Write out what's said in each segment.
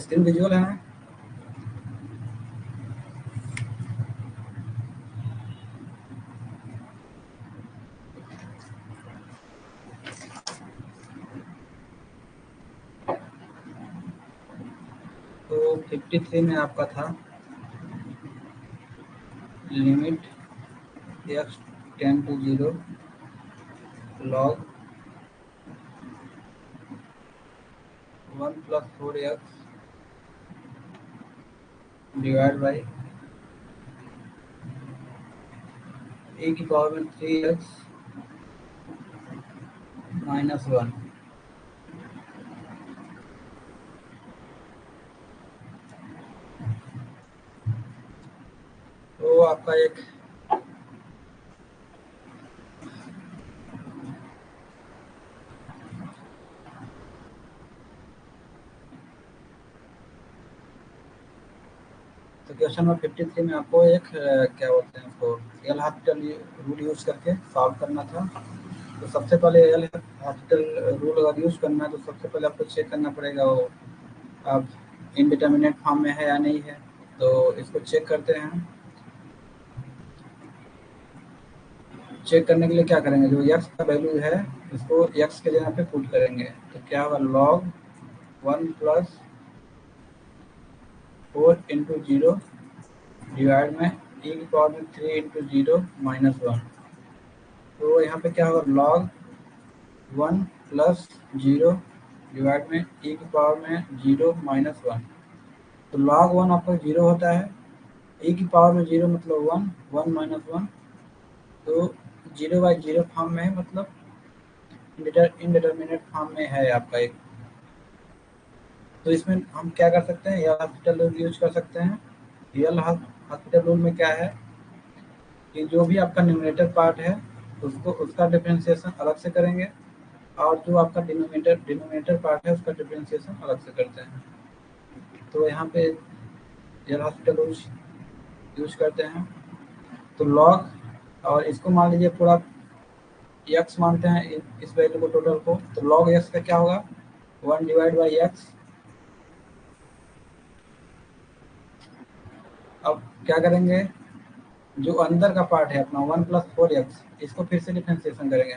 Screen visual है ना? तो 53 में आपका था limit x tends to 0 log 1 + 4x divide by e की पावर में 3x - 1। तो आपका एक तो क्वेश्चन नंबर 53 में आपको एक क्या बोलते हैं उसको एल हॉस्पिटल रूल यूज करके सॉल्व करना था। तो सबसे पहले एल हॉस्पिटल रूल अगर यूज करना है तो सबसे पहले आपको चेक करना पड़ेगा वो आप इनडिटर्मिनेट फॉर्म में है या नहीं है। तो इसको चेक करते हैं। चेक करने के लिए क्या करेंगे, जो x का वैल्यू है इसको x के जगह पे पुट करेंगे। तो क्या होगा, log 1 + 4 × 0 डिवाइड में e की पावर में 3 × 0 - 1। तो यहाँ पे क्या होगा, log 1 + 0 डिवाइड में e की पावर में 0 - 1। तो log 1 आपका 0 होता है, e की पावर में 0 मतलब 1, 1 - 1 तो 0/0 फॉर्म में है, मतलब इनडिटर्मिनेट फॉर्म में है आपका एक। तो इसमें हम क्या कर सकते हैं, एल हॉस्पिटल रूल यूज कर सकते हैं। एल हॉस्पिटल रूल में क्या है कि जो भी आपका न्यूमरेटर पार्ट है उसको उसका डिफरेंशिएशन अलग से करेंगे, और जो आपका डिनोमिनेटर पार्ट है उसका डिफरेंशिएशन अलग से करते हैं। तो यहाँ पे एल हॉस्पिटल रूल यूज करते हैं। तो लॉग, और इसको मान लीजिए पूरा एक्स मानते हैं इस वैल्यू को, टोटल को। तो लॉग एक्स का क्या होगा, 1 डिवाइड बाई एक्स। अब क्या करेंगे, जो अंदर का पार्ट है अपना 1 + 4x, इसको फिर से डिफरेंशिएशन करेंगे।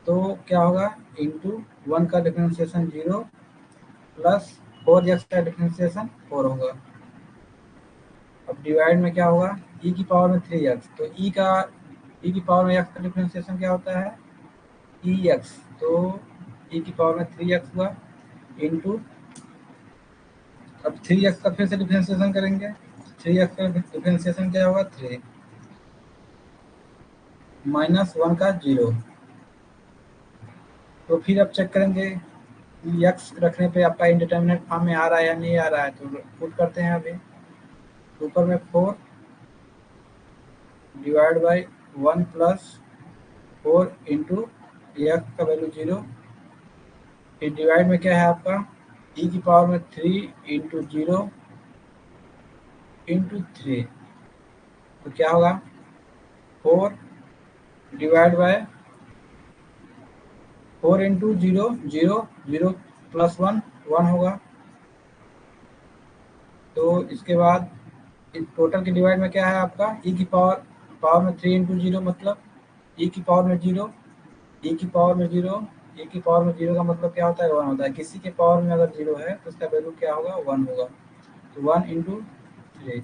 तो क्या होगा, इंटू 1 का डिफरेंशिएशन 0 प्लस 4x का डिफरेंशिएशन 4 होगा। अब डिवाइड में क्या होगा, e की पावर में 3x। तो e की पावर में x का डिफरेंशिएशन क्या होता है, ex। तो e की पावर में 3x हुआ इंटू, अब 3x का फिर से डिफरेंशिएशन करेंगे। 3x का डिफरेंशिएशन क्या होगा, 3 -1 का 0। तो फिर अब चेक करेंगे एक्स रखने पे आपका इंडिटर्मिनेट फॉर्म में आ रहा है या नहीं आ रहा है। तो पुट करते हैं अभी। ऊपर में 4 डिवाइड बाई 1 + 4 इंटू एक्स का वैल्यू 0। फिर डिवाइड में क्या है आपका, e की पावर में 3 × 0 × 3। तो क्या होगा, 4 डिवाइड बाय 4 × 0 0 0 + 1 1 होगा। तो इसके बाद इस टोटल के डिवाइड में क्या है आपका, e की पावर में 3 × 0 मतलब e की पावर में 0, e की पावर में 0, e की पावर में 0 का मतलब क्या होता है, 1 होता है। किसी के पावर में अगर 0 है तो उसका वैल्यू क्या होगा, 1 होगा। तो 1 × 3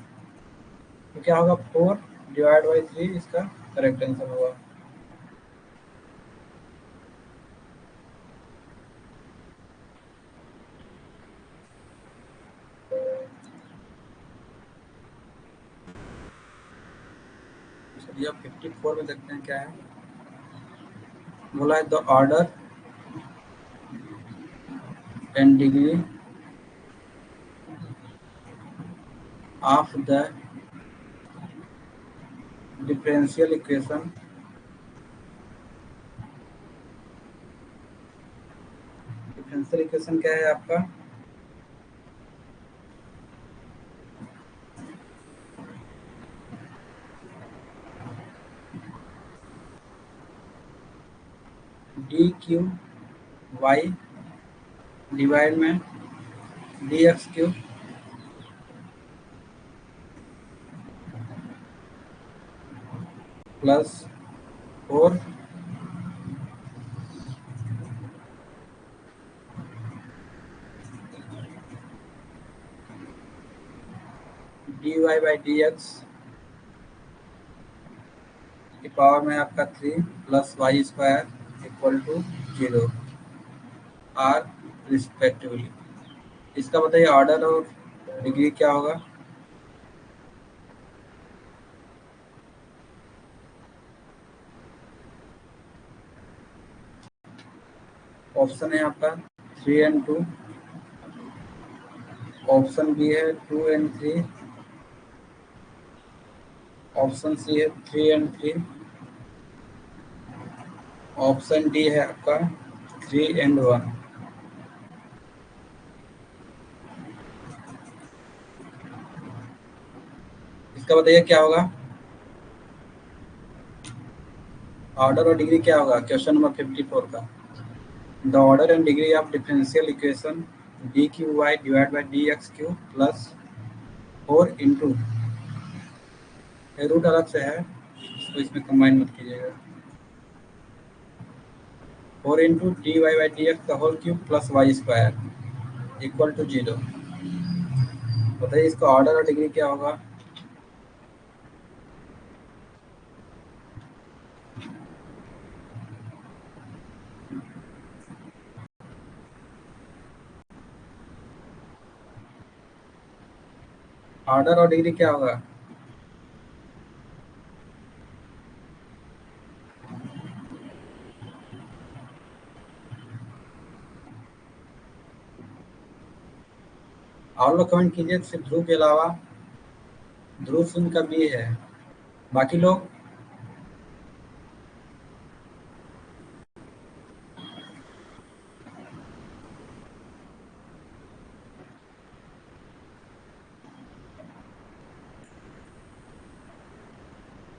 तो क्या होगा, 4 डिवाइड बाई 3 इसका करेक्ट आंसर होगा। चलिए अब 54 में देखते हैं क्या है। बोला है the order and degree of the differential equation क्या है आपका, डी क्यू वाई डिवाइड में d x cube plus 4 D Y by D x की पावर में आपका 3 plus Y square equal to 0 are respectively. इसका बताइए ऑर्डर और डिग्री क्या होगा। ऑप्शन है आपका 3 and 2, ऑप्शन बी है 2 and 3, ऑप्शन सी है 3 and 3, ऑप्शन डी है आपका 3 and 1। इसका बताइए क्या होगा ऑर्डर और डिग्री क्या होगा क्वेश्चन नंबर 54 का। The order and degree of differential equation D cube Y divide by D x cube plus 4 root अलग से है, इसको इसमें कंबाइन मत कीजिएगा। 4 D Y by D X का whole cube plus Y square equal to 0। बताइए इसका ऑर्डर और डिग्री क्या होगा। ऑर्डर और डिग्री क्या होगा। और लोग कमेंट कीजिए, सिर्फ ध्रुव के अलावा। ध्रुव सिंह का भी है, बाकी लोग।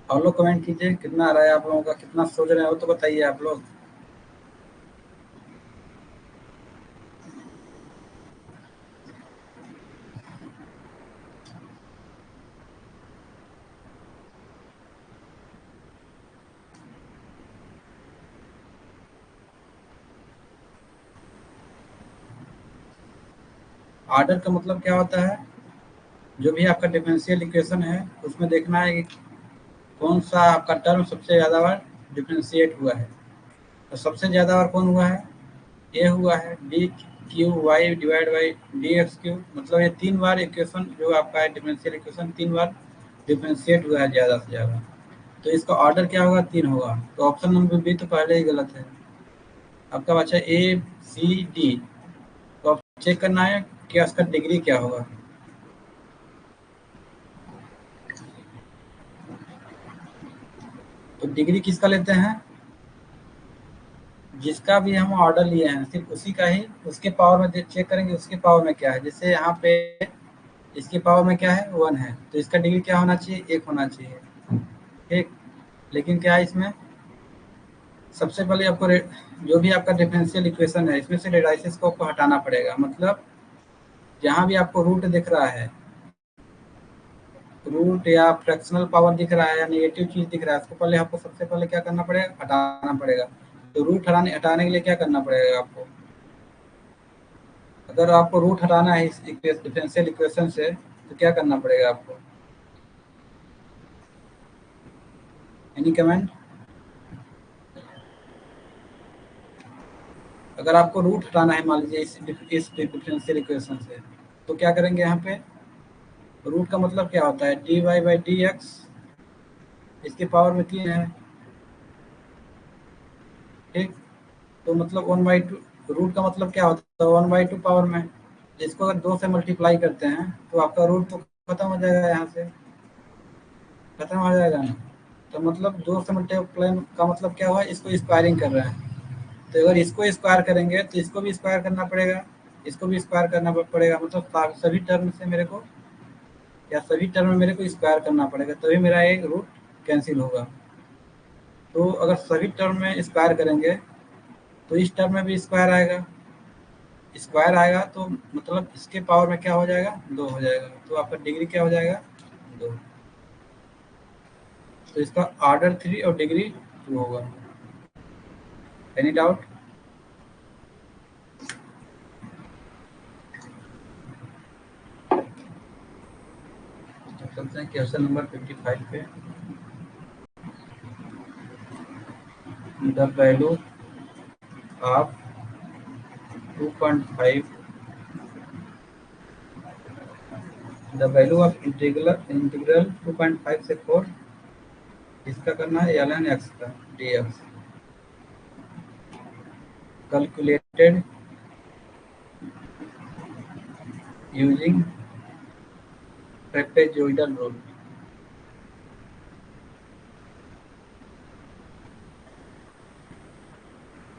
और लोग कमेंट कीजिए कितना आ रहा है आप लोगों का, कितना सोच रहे हो तो बताइए आप लोग। ऑर्डर का मतलब क्या होता है, जो भी आपका डिफरेंशियल इक्वेशन है उसमें देखना है कि कौन सा आपका टर्म सबसे ज़्यादा बार डिफरेंशिएट हुआ है। तो सबसे ज़्यादा बार कौन हुआ है, ये हुआ है d cube Y divide by D x cube. मतलब ये 3 बार इक्वेशन जो आपका है डिफरेंशियल इक्वेशन 3 बार डिफरेंशिएट हुआ है ज़्यादा से ज़्यादा। तो इसका ऑर्डर क्या होगा, 3 होगा। तो ऑप्शन नंबर बी तो पहले ही गलत है। आपका बचा ए सी डी। तो आप चेक करना है कि इसका डिग्री क्या होगा। तो डिग्री किसका लेते हैं, जिसका भी हम ऑर्डर लिए हैं सिर्फ उसी का ही, उसके पावर में चेक करेंगे उसके पावर में क्या है। जैसे यहाँ पे इसकी पावर में क्या है 1 है, तो इसका डिग्री क्या होना चाहिए, 1 होना चाहिए। ठीक, लेकिन क्या है इसमें, सबसे पहले आपको जो भी आपका डिफरेंशियल इक्वेशन है इसमें से रेडियस को आपको हटाना पड़ेगा। मतलब जहाँ भी आपको रूट दिख रहा है, रूट या फ्रैक्शनल पावर दिख रहा है या नेगेटिव चीज दिख रहा है, उसको पहले आपको सबसे पहले क्या करना पड़ेगा, हटाना पड़ेगा। तो रूट हटाने के लिए क्या करना पड़ेगा आपको, अगर आपको रूट हटाना है इस डिफरेंशियल इक्वेशन से तो क्या करना पड़ेगा आपको। Any comment. अगर आपको रूट हटाना है मान लीजिए इस डिफरेंशियल इक्वेशन से, तो क्या करेंगे यहाँ पे। रूट का मतलब क्या होता है, d Y by D x, इसके पावर में 3 है। ठीक, तो मतलब 1/2 रूट का मतलब क्या होता है, 1/2 पावर में। इसको अगर 2 से मल्टीप्लाई करते हैं तो आपका रूट तो खत्म हो जाएगा, यहाँ से खत्म हो जाएगा ना। तो मतलब 2 से मल्टीप्लाई का मतलब क्या हुआ, इसको स्क्वायरिंग कर रहे हैं। तो अगर इसको स्क्वायर करेंगे तो इसको भी स्क्वायर करना पड़ेगा, इसको भी स्क्वायर करना पड़ेगा। मतलब सभी टर्म से मेरे को, या सभी टर्म में मेरे को स्क्वायर करना पड़ेगा, तभी मेरा एक रूट कैंसिल होगा। तो अगर सभी टर्म में स्क्वायर करेंगे तो इस टर्म में भी स्क्वायर आएगा, स्क्वायर आएगा तो मतलब इसके पावर में क्या हो जाएगा, 2 हो जाएगा, तो आपका डिग्री क्या हो जाएगा, 2। तो इसका ऑर्डर 3 और डिग्री 2 होगा। Any doubt? चलते हैं क्वेश्चन नंबर 55 पे। The value of 2.5, the value of integral 2.5 से 4, इसका करना है ln x का dx, calculated using trapezoidal rule.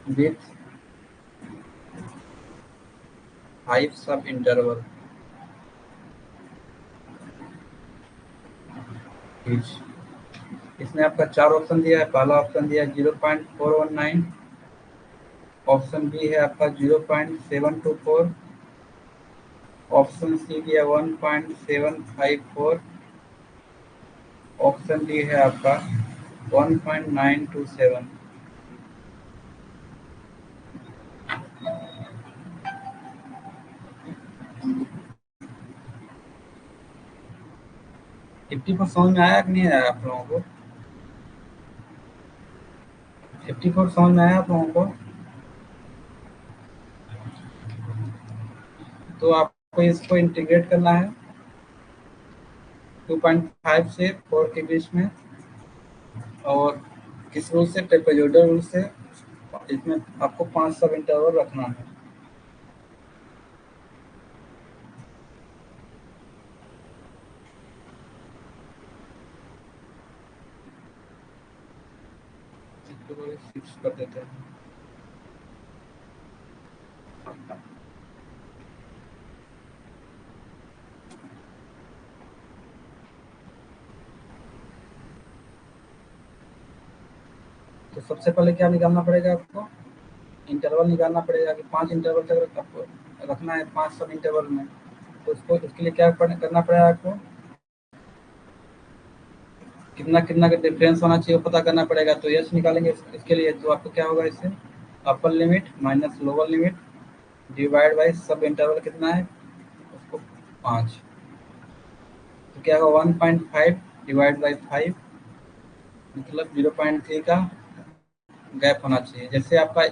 With 5 सब इंटरवल ईच। इसमें आपका 4 ऑप्शन दिया है। पहला ऑप्शन दिया है 0.419, ऑप्शन बी है आपका 0.724, ऑप्शन सी दिया 1.754, ऑप्शन डी है आपका 1.927। फिफ्टी फोर समझ में आया कि नहीं आया आप लोगों को? 54 समझ में आया आप लोगों को? तो आपको इसको इंटीग्रेट करना है 2.5 से 4 के बीच में, और किस रूल से, ट्रेपेजोइडल रूल से। इसमें आपको 5 सब इंटरवल रखना है। फिक्स कर देते हैं। तो सबसे पहले क्या निकालना पड़ेगा आपको, इंटरवल निकालना पड़ेगा कि 5 इंटरवल तक आपको रखना है, 5 सब इंटरवल में। तो उसको, उसके लिए क्या करना पड़ेगा आपको, कितना कितना का डिफरेंस होना चाहिए वो पता करना पड़ेगा। तो यस निकालेंगे इसके लिए, तो आपको क्या होगा, इससे upper limit minus lower limit divide by सब इंटरवल कितना है उसको 5। तो क्या होगा 1.5 डिवाइड बाई 5, मतलब 0.3 का गैप होना चाहिए। जैसे आपका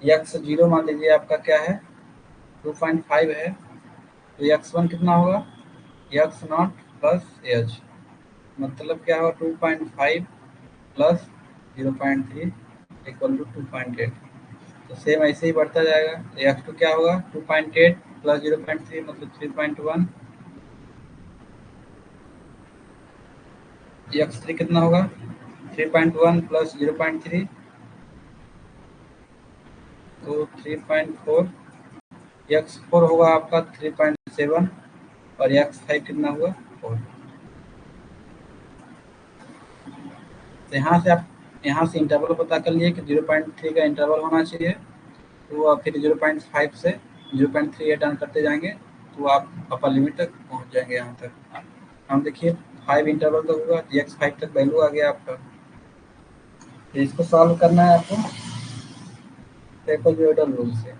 यक्स 0 मान लीजिए, आपका क्या है 2.5 है, तो यक्स 1 कितना होगा, यक्स नॉट प्लस एच, मतलब क्या होगा 2.5 प्लस 0.3 इक्वल टू 2.8। तो सेम ऐसे ही बढ़ता जाएगा। एक्स टू क्या होगा 2.8 प्लस 0.3 मतलब 3.1, एक्स थ्री कितना होगा 3.1 प्लस 0.3 तो 3.4, एक्स फोर होगा आपका 3.7, और एक्स फाइव कितना हुआ 4। तो यहाँ से इंटरवल पता कर लिए कि 0.3 का इंटरवल होना चाहिए। तो आप फिर 0.5 से 0.3 टर्न करते जाएंगे तो आप अपर लिमिट तक पहुँच जाएंगे। यहाँ तक हम देखिए 5 इंटरवल तक होगा, एक्स 5 तक वैल्यू आ गया आपका। तो इसको सॉल्व करना है आपको ट्रेपेजोइडल रूल से।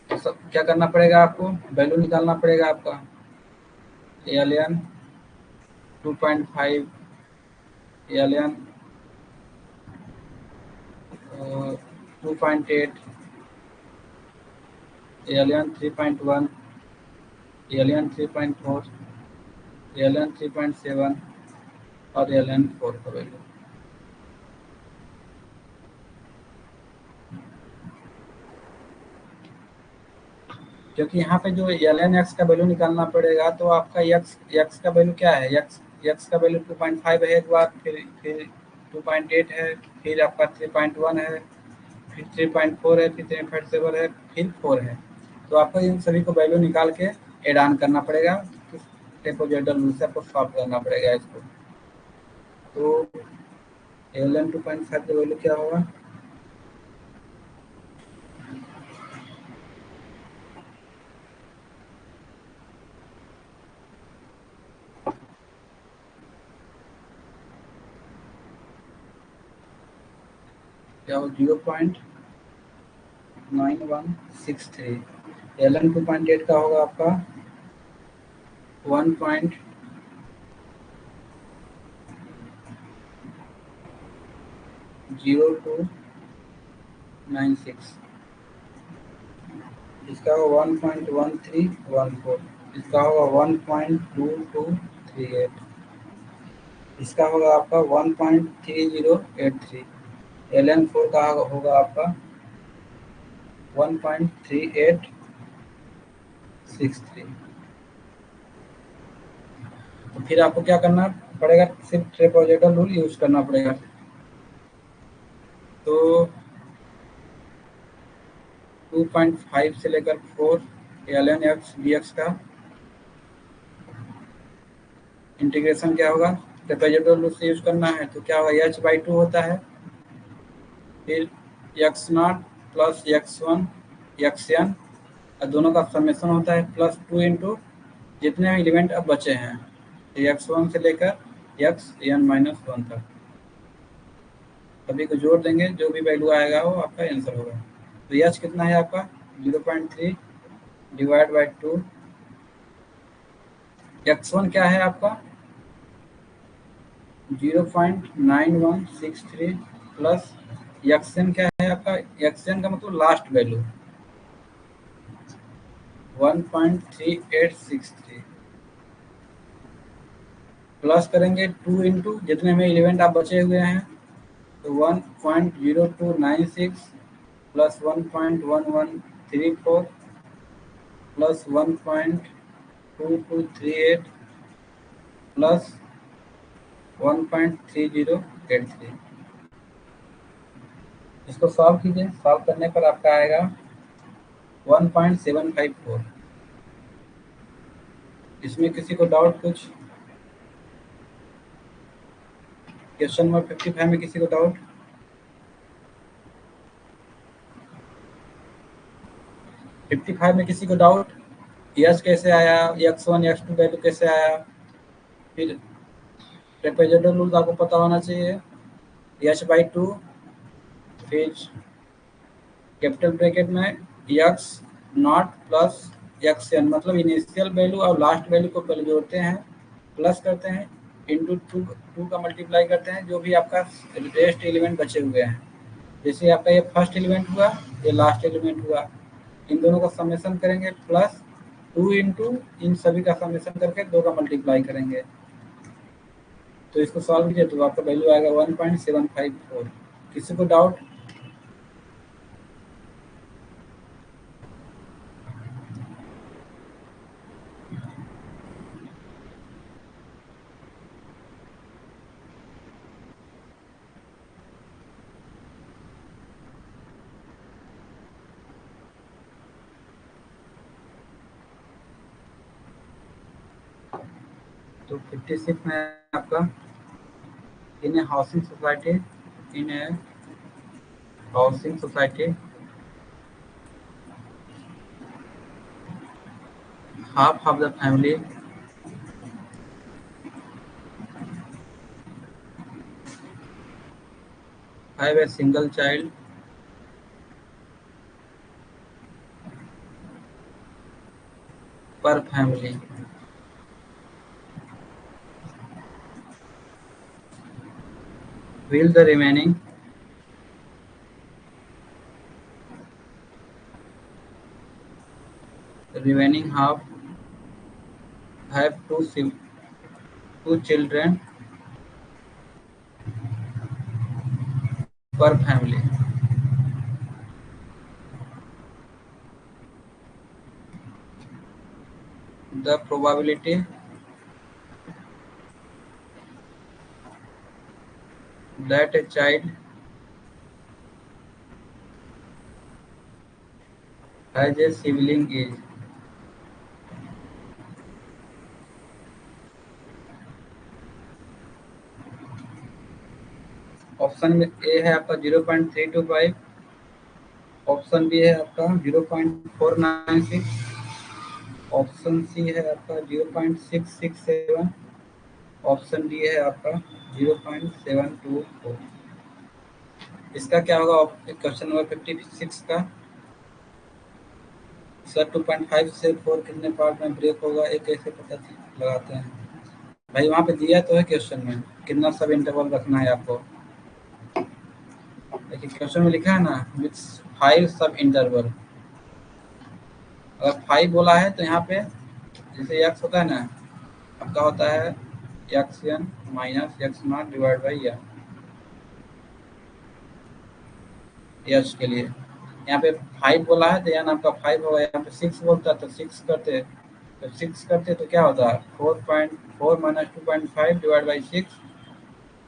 तो सब क्या करना पड़ेगा आपको, वैल्यू निकालना पड़ेगा आपका alien 2.5, alien 2.8, alien 3.1, alien 3.4, alien 3.7 और एलियन 4 का वैल्यू। क्योंकि यहाँ पे जो एलियन एक्स का वैल्यू निकालना पड़ेगा, तो आपका एक्स का वैल्यू क्या है, एक्स का वैल्यू 2.5 है, एक बार फिर 2.8 है, फिर आपका 3.1 है, फिर 3.4 है, फिर 3.7 है, फिर 4 है। तो आपको इन सभी को वैल्यू निकाल के एड ऑन करना पड़ेगा। ट्रेपेजोइडल रूल से आपको सॉल्व करना पड़ेगा इसको। तो एलियन 2.5 का वैल्यू क्या होगा, क्या हो 0.9163। ln 2.8 का होगा आपका 1.0296। इसका होगा 1.1314। इसका होगा 1.2238। इसका होगा आपका 1.3083। ln 4 का होगा आपका 1.3863। तो फिर आपको क्या करना पड़ेगा, सिर्फ ट्रेपेजॉइडल रूल यूज करना पड़ेगा। तो 2.5 से लेकर 4 ln x dx का इंटीग्रेशन क्या होगा, ट्रेपेजॉइडल रूल से यूज करना है। तो क्या होगा, h/2 होता है, फिर x0 प्लस x1 xn, और दोनों का समेशन होता है प्लस 2 इंटू जितने एलिमेंट अब बचे हैं, x1 से लेकर xn-1 तक, सभी को जोड़ देंगे, जो भी वैल्यू आएगा वो आपका आंसर होगा। तो h कितना है आपका 0.3 डिवाइड बाई 2। x1 क्या है आपका 0.9163 प्लस xn क्या है आपका, xn का मतलब लास्ट वैल्यू 1.3863 प्लस करेंगे 2 इंटू जितने में एलिमेंट आप बचे हुए हैं, तो 1.0296 प्लस 1.1134 प्लस 1.2238 प्लस 1.3083। इसको सॉल्व कीजिए, सॉल्व करने पर आपका आएगा 1.754। इसमें किसी को डाउट कुछ, क्वेश्चन नंबर 55 में किसी को डाउट? 55 में किसी को डाउट, यस कैसे आया, x1 x2 वैल्यू कैसे आया? फिर ट्रेपेजॉइडल रूल आपको पता होना चाहिए, h/2, फिर कैपिटल ब्रैकेट में x नॉट प्लस xn, मतलब इनिशियल वैल्यू और लास्ट वैल्यू को पहले जोड़ते हैं, प्लस करते हैं, इंटू 2 का मल्टीप्लाई करते हैं, जो भी आपका रेस्ट एलिमेंट बचे हुए हैं। जैसे आपका ये फर्स्ट एलिमेंट हुआ, ये लास्ट एलिमेंट हुआ, इन दोनों का समेशन करेंगे, प्लस 2 इंटू इन सभी का समेशन करके 2 का मल्टीप्लाई करेंगे। तो इसको सॉल्व कीजिए तो आपका वैल्यू आएगा 1.754। किसी को डाउट? तो 56 में आपका in a housing society half of the family have a single child per family. Will the remaining half have two children per family? The probability that a child has a sibling is option में ए है आपका 0.325, option B है आपका 0.496, option C है आपका 0.667, option D है आपका 0.724। इसका क्या होगा क्वेश्चन नंबर 56 का? सर 2.5 से 4 कितने पार्ट में ब्रेक होगा, ये कैसे पता लगाते हैं? भाई वहाँ पे दिया तो है क्वेश्चन में कितना सब इंटरवल रखना है आपको। देखिए क्वेश्चन में लिखा है ना विथ 5 सब इंटरवल। अगर 5 बोला है तो यहाँ पे जैसे एक्स होता है ना, आपका होता है x n minus x naught divide by h के लिए। यहाँ पे 5 बोला है तो यहाँ आपका 5 होगा। यहाँ पे 6 बोलता है तो 6 करते, तो 6 करते तो क्या होता है 4.4 माइनस 2.5 डिवाइड बाई 6,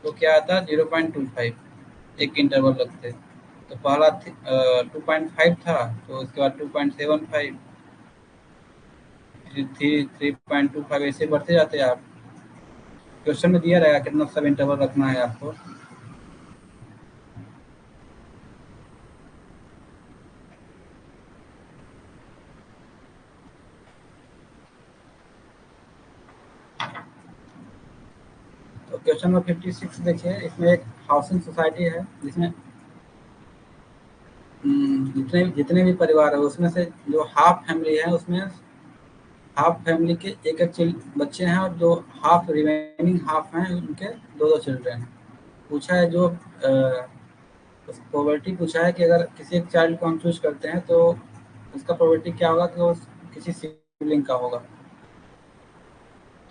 तो क्या आता है 0.25 एक इंटरवल रखते। तो पहला 2.5 था, तो उसके बाद 2.75, 3.25 ऐसे बढ़ते जाते हैं आप। क्वेश्चन में दिया रहेगा कितना सब इंटरवल रखना है आपको। तो क्वेश्चन नंबर 56 देखिए, इसमें एक हाउसिंग सोसाइटी है जिसमें जितने जितने भी परिवार है उसमें से जो हाफ फैमिली है उसमें हाफ फैमिली के एक एक बच्चे हैं, और जो हाफ रिमेनिंग हाफ हैं उनके दो दो चिल्ड्रन हैं। पूछा है जो प्रोबेबिलिटी पूछा है कि अगर किसी एक चाइल्ड को हम चूज करते हैं तो उसका प्रोबेबिलिटी क्या होगा कि वो किसी सिबलिंग का होगा।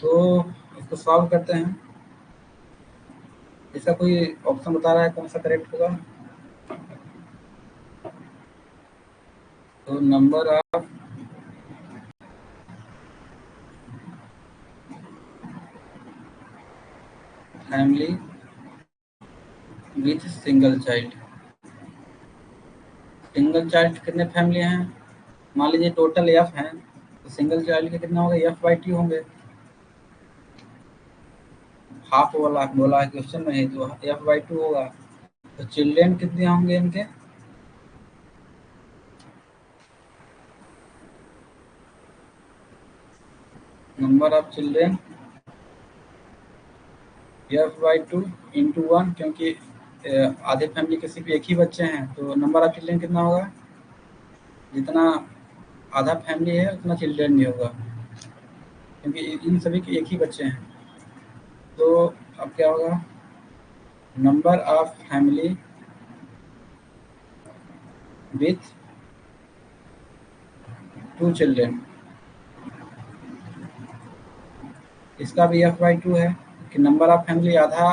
तो इसको सॉल्व करते हैं। इसका कोई ऑप्शन बता रहा है कौन सा करेक्ट होगा? तो number of family with single child. Single child कितने फैमिली हैं? मान लीजिए टोटल एफ हैं, तो सिंगल चाइल्ड के कितना होगा एफ बाई टी होंगे। हाफ वाला बोला है क्वेश्चन में ही, तो एफ बाई टू होगा। तो चिल्ड्रेन कितने होंगे इनके? Number of children F by two into one, क्योंकि आधे फैमिली के सिर्फ एक ही बच्चे हैं, तो नंबर ऑफ चिल्ड्रेन कितना होगा? जितना आधा फैमिली है उतना चिल्ड्रेन भी होगा, क्योंकि इन सभी के एक ही बच्चे हैं। तो अब क्या होगा? Number of family with to children, इसका भी एफ बाई टू है कि नंबर ऑफ फैमिली आधा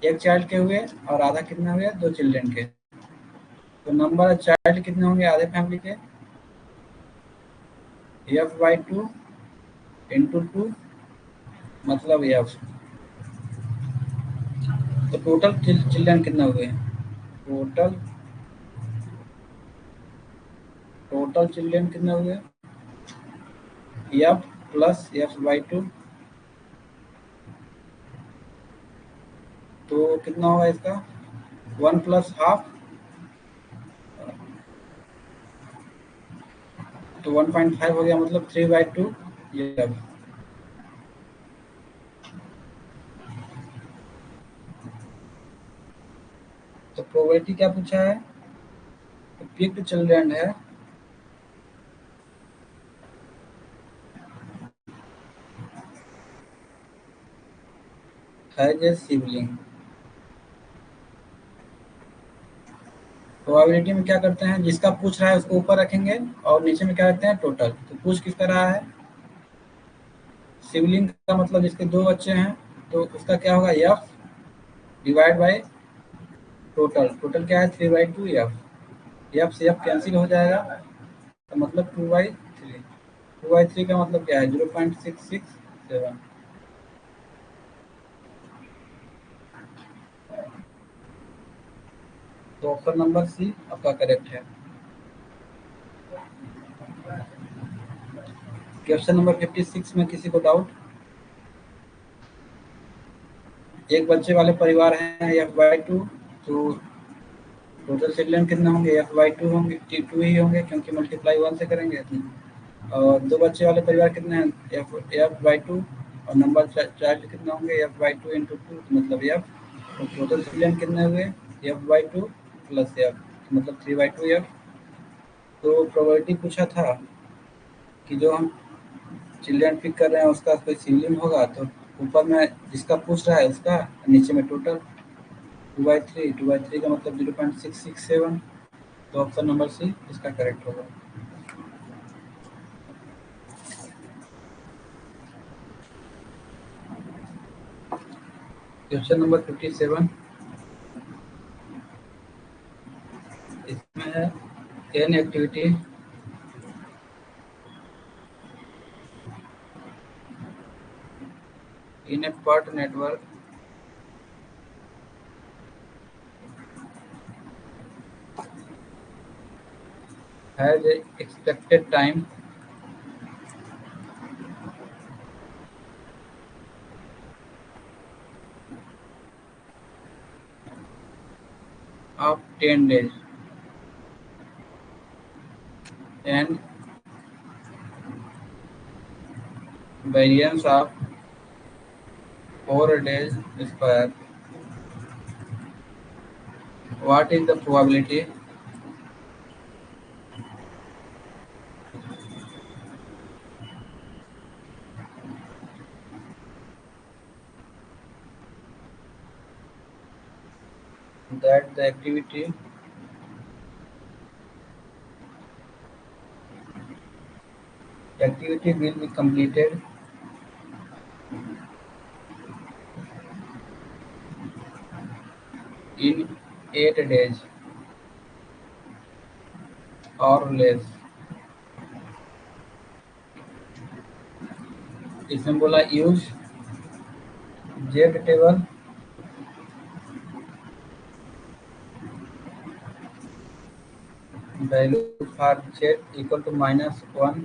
एक चाइल्ड के हुए और आधा कितने हुए दो चिल्ड्रेन के। तो नंबर ऑफ चाइल्ड कितने होंगे आधे फैमिली के? F by two into two मतलब एफ। तो टोटल चिल्ड्रन कितने हुए? टोटल टोटल चिल्ड्रन कितने हुए? F plus F by two, तो कितना होगा इसका? वन प्लस हाफ, तो 1.5 हो गया, मतलब 3/2 एफ। तो प्रोबेबिलिटी क्या पूछा है? पिक्ड चिल्ड्रन है जे सिबलिंग। प्रोबेबिलिटी में क्या करते हैं, जिसका पूछ रहा है उसको ऊपर रखेंगे और नीचे में क्या रखते हैं टोटल। तो पूछ किसका रहा है? सिबलिंग का मतलब जिसके दो बच्चे हैं, तो उसका क्या होगा F divide by total. Total क्या है 3/2 एफ। एफ से एफ कैंसिल हो जाएगा, तो मतलब 2/3। 2/3 का मतलब क्या है 0.667। तो ऑप्शन नंबर सी आपका करेक्ट है। क्वेश्चन नंबर 56 में किसी को डाउट? एक बच्चे वाले परिवार हैं एफ बाई टू, तो टोटल चिल्ड्रन कितने होंगे? एफ बाई टू होंगे, टू ही होंगे क्योंकि मल्टीप्लाई वन से करेंगे। और दो बच्चे वाले परिवार कितने हैं? एफ एफ बाई टू, और नंबर चाइल्ड कितने होंगे? F by two into two मतलब एफ। तो टोटल चिल्ड्रन कितने हुए? F by two plus F, मतलब 3/2 एफ। तो प्रोबेबिलिटी पूछा था कि जो हम चिल्ड्रन पिक कर रहे हैं उसका कोई सिबलिंग होगा, तो ऊपर में जिसका पूछ रहा है उसका, नीचे में टोटल 2/3। 2/3 का मतलब 0.667। तो ऑप्शन नंबर सी इसका करेक्ट होगा। क्वेश्चन नंबर 57 इसमें है an activity in A part network has a expected time of 10 days and variance of 4 days square. What is the probability that the activity will be completed in 8 days or less? इसमें बोला use z table value for z equal to -1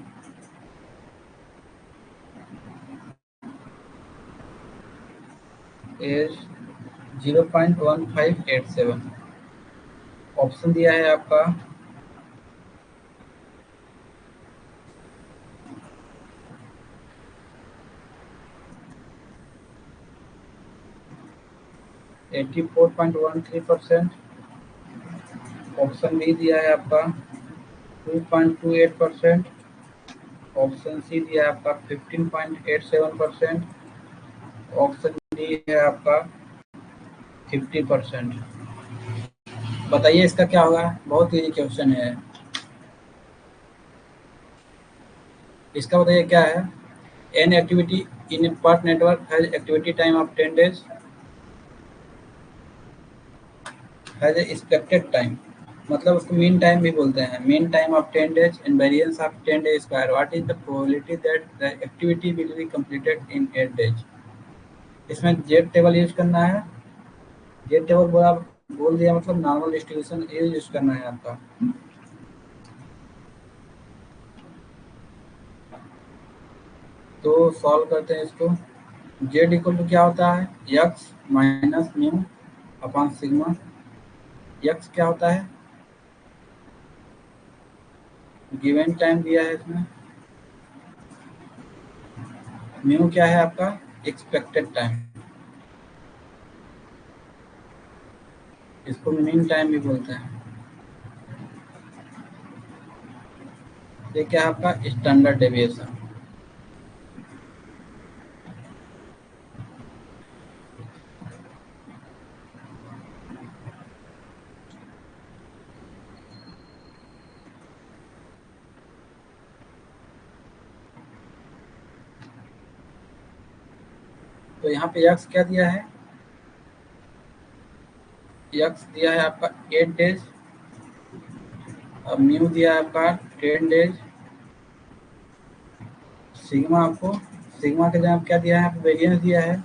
is 0.1587। Option दिया है आपका 84.13%। Option B दिया है आपका 2.28%। Option C दिया है आपका 15.87%। ऑप्शन डी है आपका 50%। बताइए इसका क्या होगा। बहुत इजी क्वेश्चन है। इसका बताइए क्या है। An activity in A part network has activity time of 10 days, has a expected time, मतलब उसको मीन टाइम भी बोलते हैं। Mean time of 10 days and variance of 10 days square. What is the probability that the activity will be completed in 8 days। इसमें Z table use करना है। Z table बोल दिया मतलब नॉर्मल डिस्ट्रीब्यूशन यूज करना है आपका। तो सॉल्व करते हैं इसको। जेड इक्वल टू क्या होता है, x minus mu upon sigma. X क्या होता है, गिवन टाइम दिया है इसमें। म्यू क्या है आपका, एक्सपेक्टेड टाइम। इसको मीन टाइम भी बोलते हैं। ये क्या है आपका स्टैंडर्ड डेविएशन। तो यहाँ पे यक्स क्या दिया है, यक्स दिया है आपका 8 days। अब म्यू दिया है आपका 10 days। सिग्मा आपको, सिग्मा के जगह क्या दिया है, आपको वेरिएंस दिया है,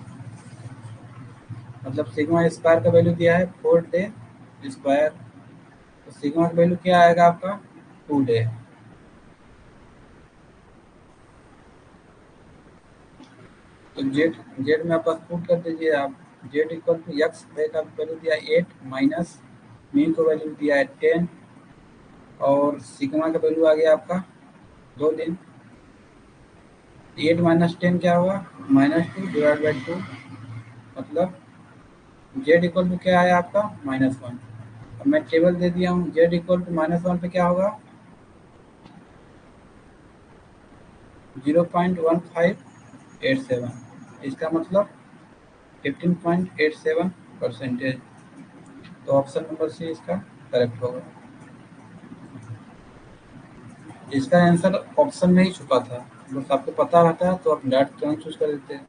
मतलब सिग्मा स्क्वायर का वैल्यू दिया है 4 डे स्क्वायर। तो सिग्मा का वैल्यू क्या आएगा आपका 2 डे। तो जेड, जेड में आप पुट कर दीजिए आप। जेड इक्वल टू एक्स का वैल्यू दिया है 8 माइनस म्यू का वैल्यू दिया है 10 और सिग्मा का वैल्यू आ गया आपका 2 दिन। 8 माइनस 10 क्या हुआ, -2 डिवाइड बाई 2, मतलब जेड इक्वल टू क्या आया आपका -1। मैं टेबल दे दिया हूँ z इक्वल टू -1 पे क्या होगा 0.1587, इसका मतलब 15.87%। तो ऑप्शन नंबर सी इसका करेक्ट होगा। इसका आंसर ऑप्शन में ही छुपा था, बस आपको पता रहता है तो आप डायरेक्ट तुरंत चूज कर देते हैं।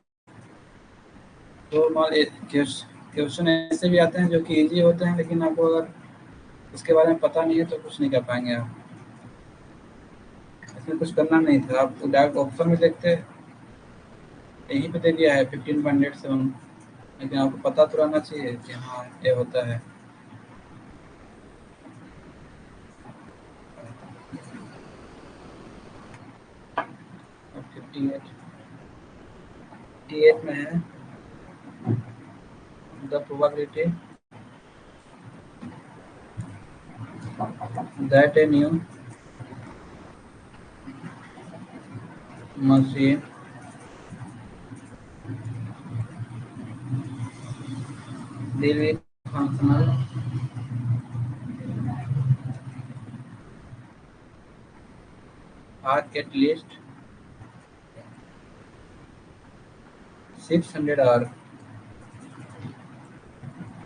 तो मान क्वेश्चन ऐसे भी आते हैं जो कि इजी होते हैं, लेकिन आपको अगर उसके बारे में पता नहीं है तो कुछ नहीं कर पाएंगे आप। इसमें कुछ करना नहीं था, आप डायरेक्ट ऑप्शन में देखते, यहीं पे दे दिया है 15.87, लेकिन आपको पता तो रहना चाहिए कि हाँ ये होता है। अब 58 में है the probability that a new machine deal with functional are at least 600 R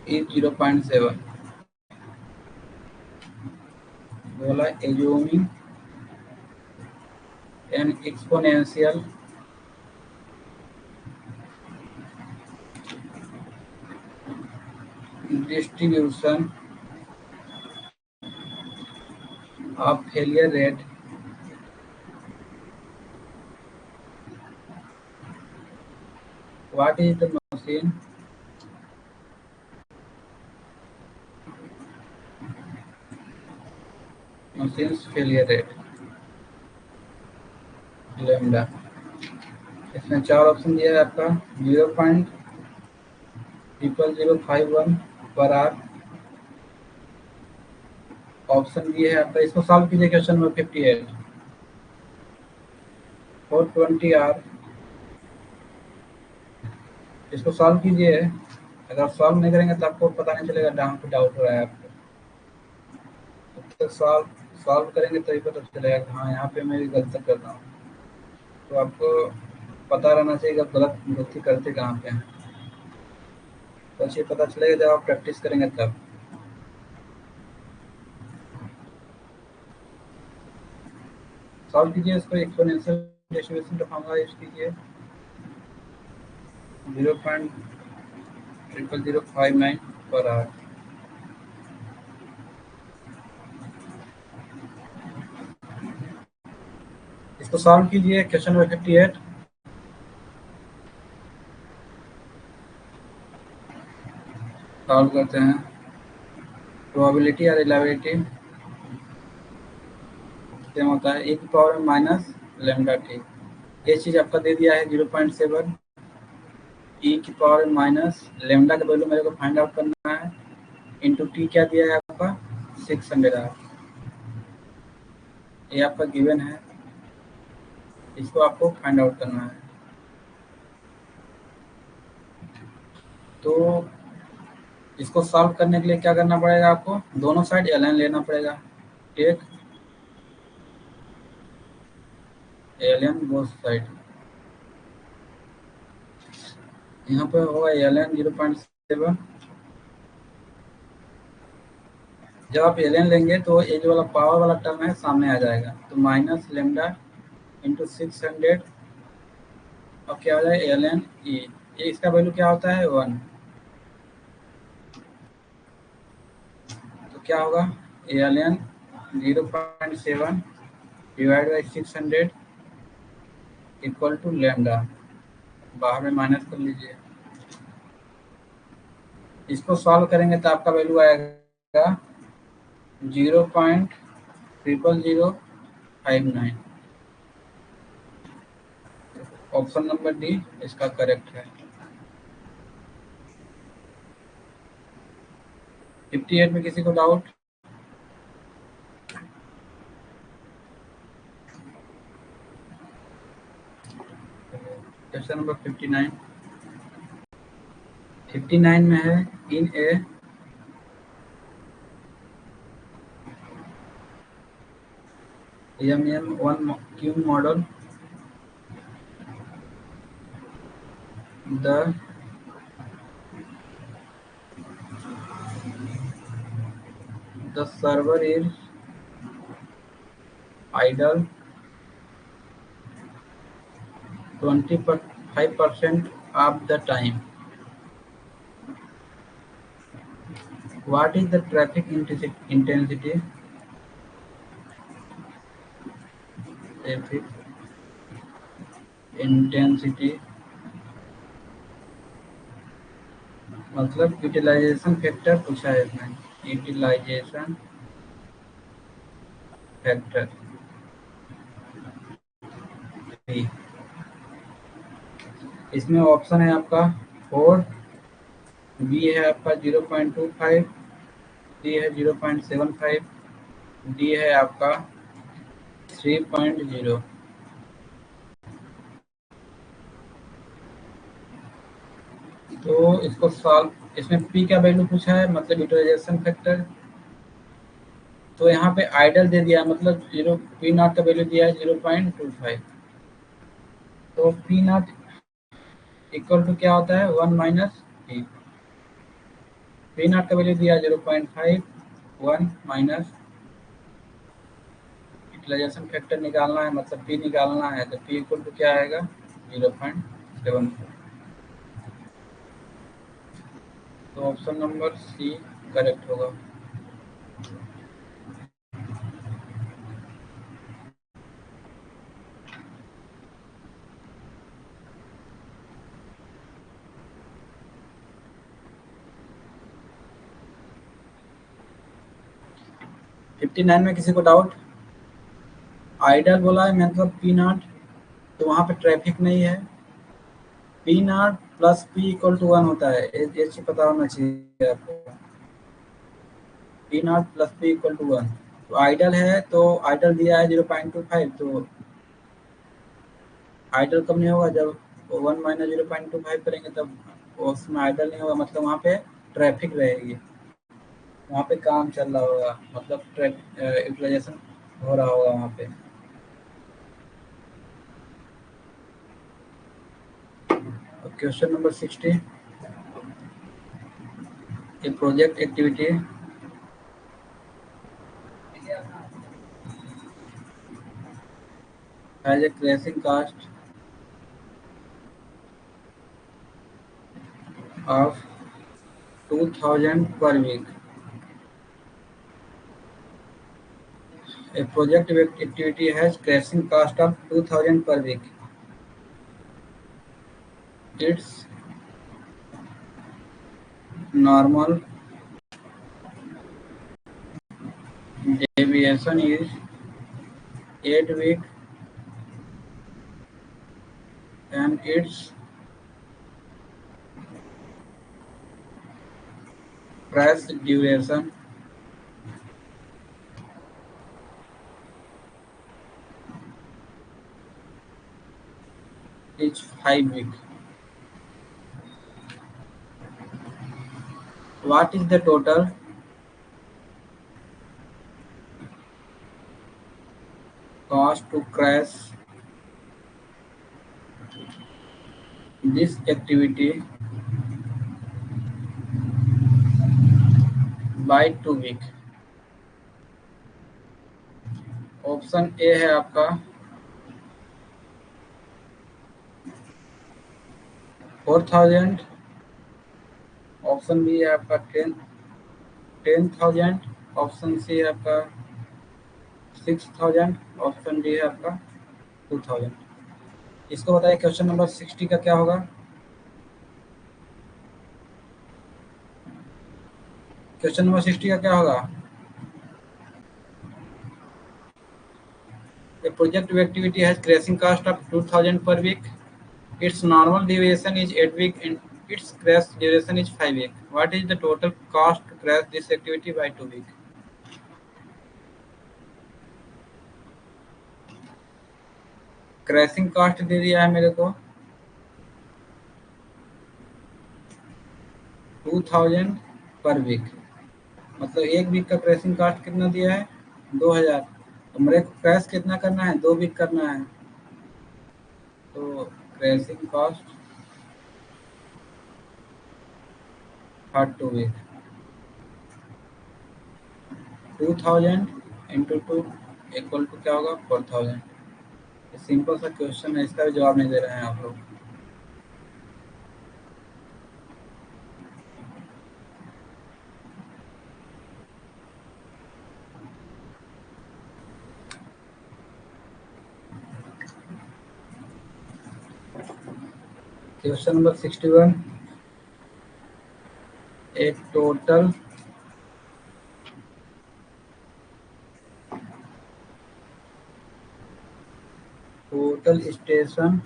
is 0.7। बोला assuming an exponential distribution of failure rate what is the machine's failure rate lambda। इसमें चार ऑप्शन दिया है आपका 0.0051 पर आर। ऑप्शन ये है आपका, इसको सॉल्व कीजिए क्वेश्चन नंबर 58 420 आर। इसको सॉल्व कीजिए, अगर सॉल्व नहीं करेंगे तो आपको पता नहीं चलेगा जहाँ पे डाउट हो रहा है आपको। तो सॉल्व करेंगे तभी पता चलेगा कि हाँ यहाँ पे मैं भी गलती कर रहा हूँ। तो आपको पता रहना चाहिए कि आप गलती करते कहाँ पे हैं, तो अच्छी पता चलेगा जब आप प्रैक्टिस करेंगे तब। सॉल्व कीजिए इसको, एक्सपोनेंशियल डिस्ट्रीब्यूशन का फॉर्मूला यूज कीजिए 0.0059 पर आवर। इसको सॉल्व कीजिए क्वेश्चन नंबर 58। सॉल्व करते हैं, प्रोबेबिलिटी और रिलायबिलिटी सेम होता है, e की पावर में माइनस लेमडा टी। ये चीज आपका दे दिया है 0.7, e की पावर में माइनस लेमडा का वैल्यू मेरे को फाइंड आउट करना है, इंटू टी क्या दिया है आपका 600 आर। ये आपका गिवन है, इसको आपको फाइंड आउट करना है। तो इसको सॉल्व करने के लिए क्या करना पड़ेगा आपको, दोनों साइड ln लेना पड़ेगा। एक ln बोथ साइड, यहाँ पे होगा ln 0.7। जब आप ln लेंगे तो ये जो वाला पावर वाला टर्म है सामने आ जाएगा, तो माइनस लेमडा इंटू 600 और क्या हो जाएगा ln e। ये इसका वैल्यू क्या होता है 1। तो क्या होगा ln 0.7 divide by 600 equal to lambda, बाहर में माइनस कर लीजिए। इसको सॉल्व करेंगे तो आपका वैल्यू आएगा 0.0059। ऑप्शन नंबर डी इसका करेक्ट है। 58 में किसी को डाउट? क्वेश्चन नंबर 59 में है, इन ए MM1 Q model, the server is idle 25% of the time. What is the traffic intensity? Traffic intensity मतलब यूटिलाइजेशन फैक्टर पूछा है इसमें, यूटिलाइजेशन फैक्टर P। इसमें ऑप्शन है आपका 4, बी है आपका 0.25, सी है 0.75, डी है आपका 3.0। तो इसको सॉल्व, इसमें पी का वैल्यू पूछा है मतलब यूटिलाइजेशन फैक्टर, तो यहाँ पे आइडल दे दिया मतलब जीरो, पी नॉट का वैल्यू दिया है 0.25, तो पी नॉट इक्वल टू क्या होता है 1 माइनस पी। पी नॉट का वैल्यू दिया 0.5, 1 माइनस यूटिलाइजेशन फैक्टर निकालना है मतलब पी निकालना है, तो पी इक्वल टू क्या आएगा 0.74। तो ऑप्शन नंबर सी करेक्ट होगा। फिफ्टी 59 में किसी को डाउट? आइडल बोला है मतलब पी नॉट, तो वहाँ पे ट्रैफिक नहीं है, p naught plus p equal to 1 होता है, ये चीज पता होना चाहिए आपको। P naught plus p equal to 1, तो आइडल है, तो आइडल दिया है 0.25, तो आइडल कब नहीं होगा जब 1 माइनस 0.25 करेंगे तब उसमें आइडल नहीं होगा, मतलब वहाँ पे ट्रैफिक रहेगी, वहाँ पे काम चल रहा होगा, मतलब यूटिलाइजेशन हो रहा होगा वहाँ पे। Question number 60, a project activity has a crashing cost of 2000 per week. A project activity has crashing cost of 2000 per week. Its normal deviation is 8 week and its crash duration is 5 week. What is the total cost to crash this activity by 2 week? Option A है आपका 4000, option B है आपका 10,000, option C है आपका 6,000, option D है आपका 2,000। इसको बताइए क्वेश्चन नंबर 60 का क्या होगा? क्वेश्चन नंबर 60 का क्या होगा? A project activity has crashing cost of 2000 per week. Its normal deviation is 8 week and its crash duration is 5 week. What is the total cost to crash this activity by 2 week? Crashing cost दे दिया है मेरे को 2000 पर week, मतलब एक week का crashing cost कितना दिया है 2000, तो मेरे को क्रैश कितना करना है, 2 वीक करना है। तो क्रैशिंग कॉस्ट हर 2 वीक 2000 इंटू 2 इक्वल टू क्या होगा, 4000। सिंपल सा क्वेश्चन है, इसका भी जवाब नहीं दे रहे हैं आप लोग। क्वेश्चन नंबर 61, एक total station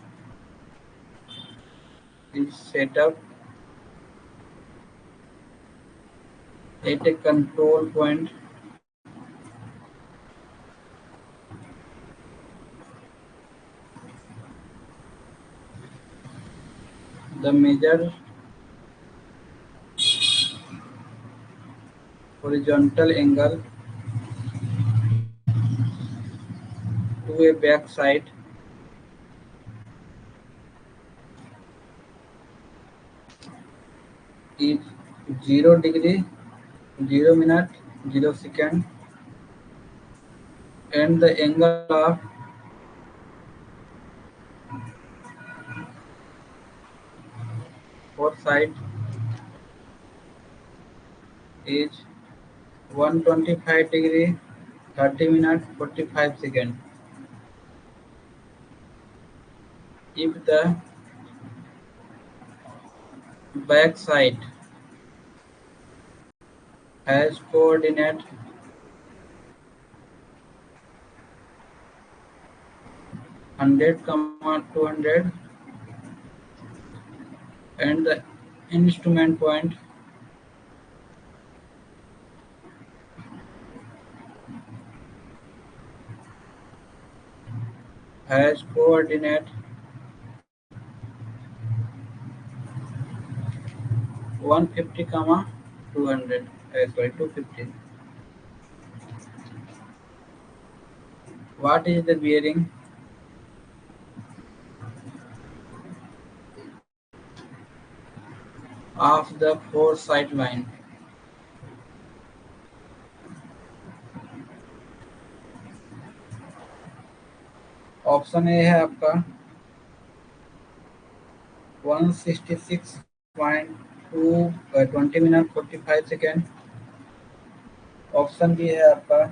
is set up at a control point the measure horizontal angle to a backside is 0 degree, 0 minute, 0 second, and the angle of both side is 125 degree, 30 minute, 45 second. If the back side has coordinate 100, 200 and the instrument point has coordinate 150, 200, sorry, 250. What is the bearing of the foresight line? Option A है आपका 166.2 20 minute 45 second. Option B है आपका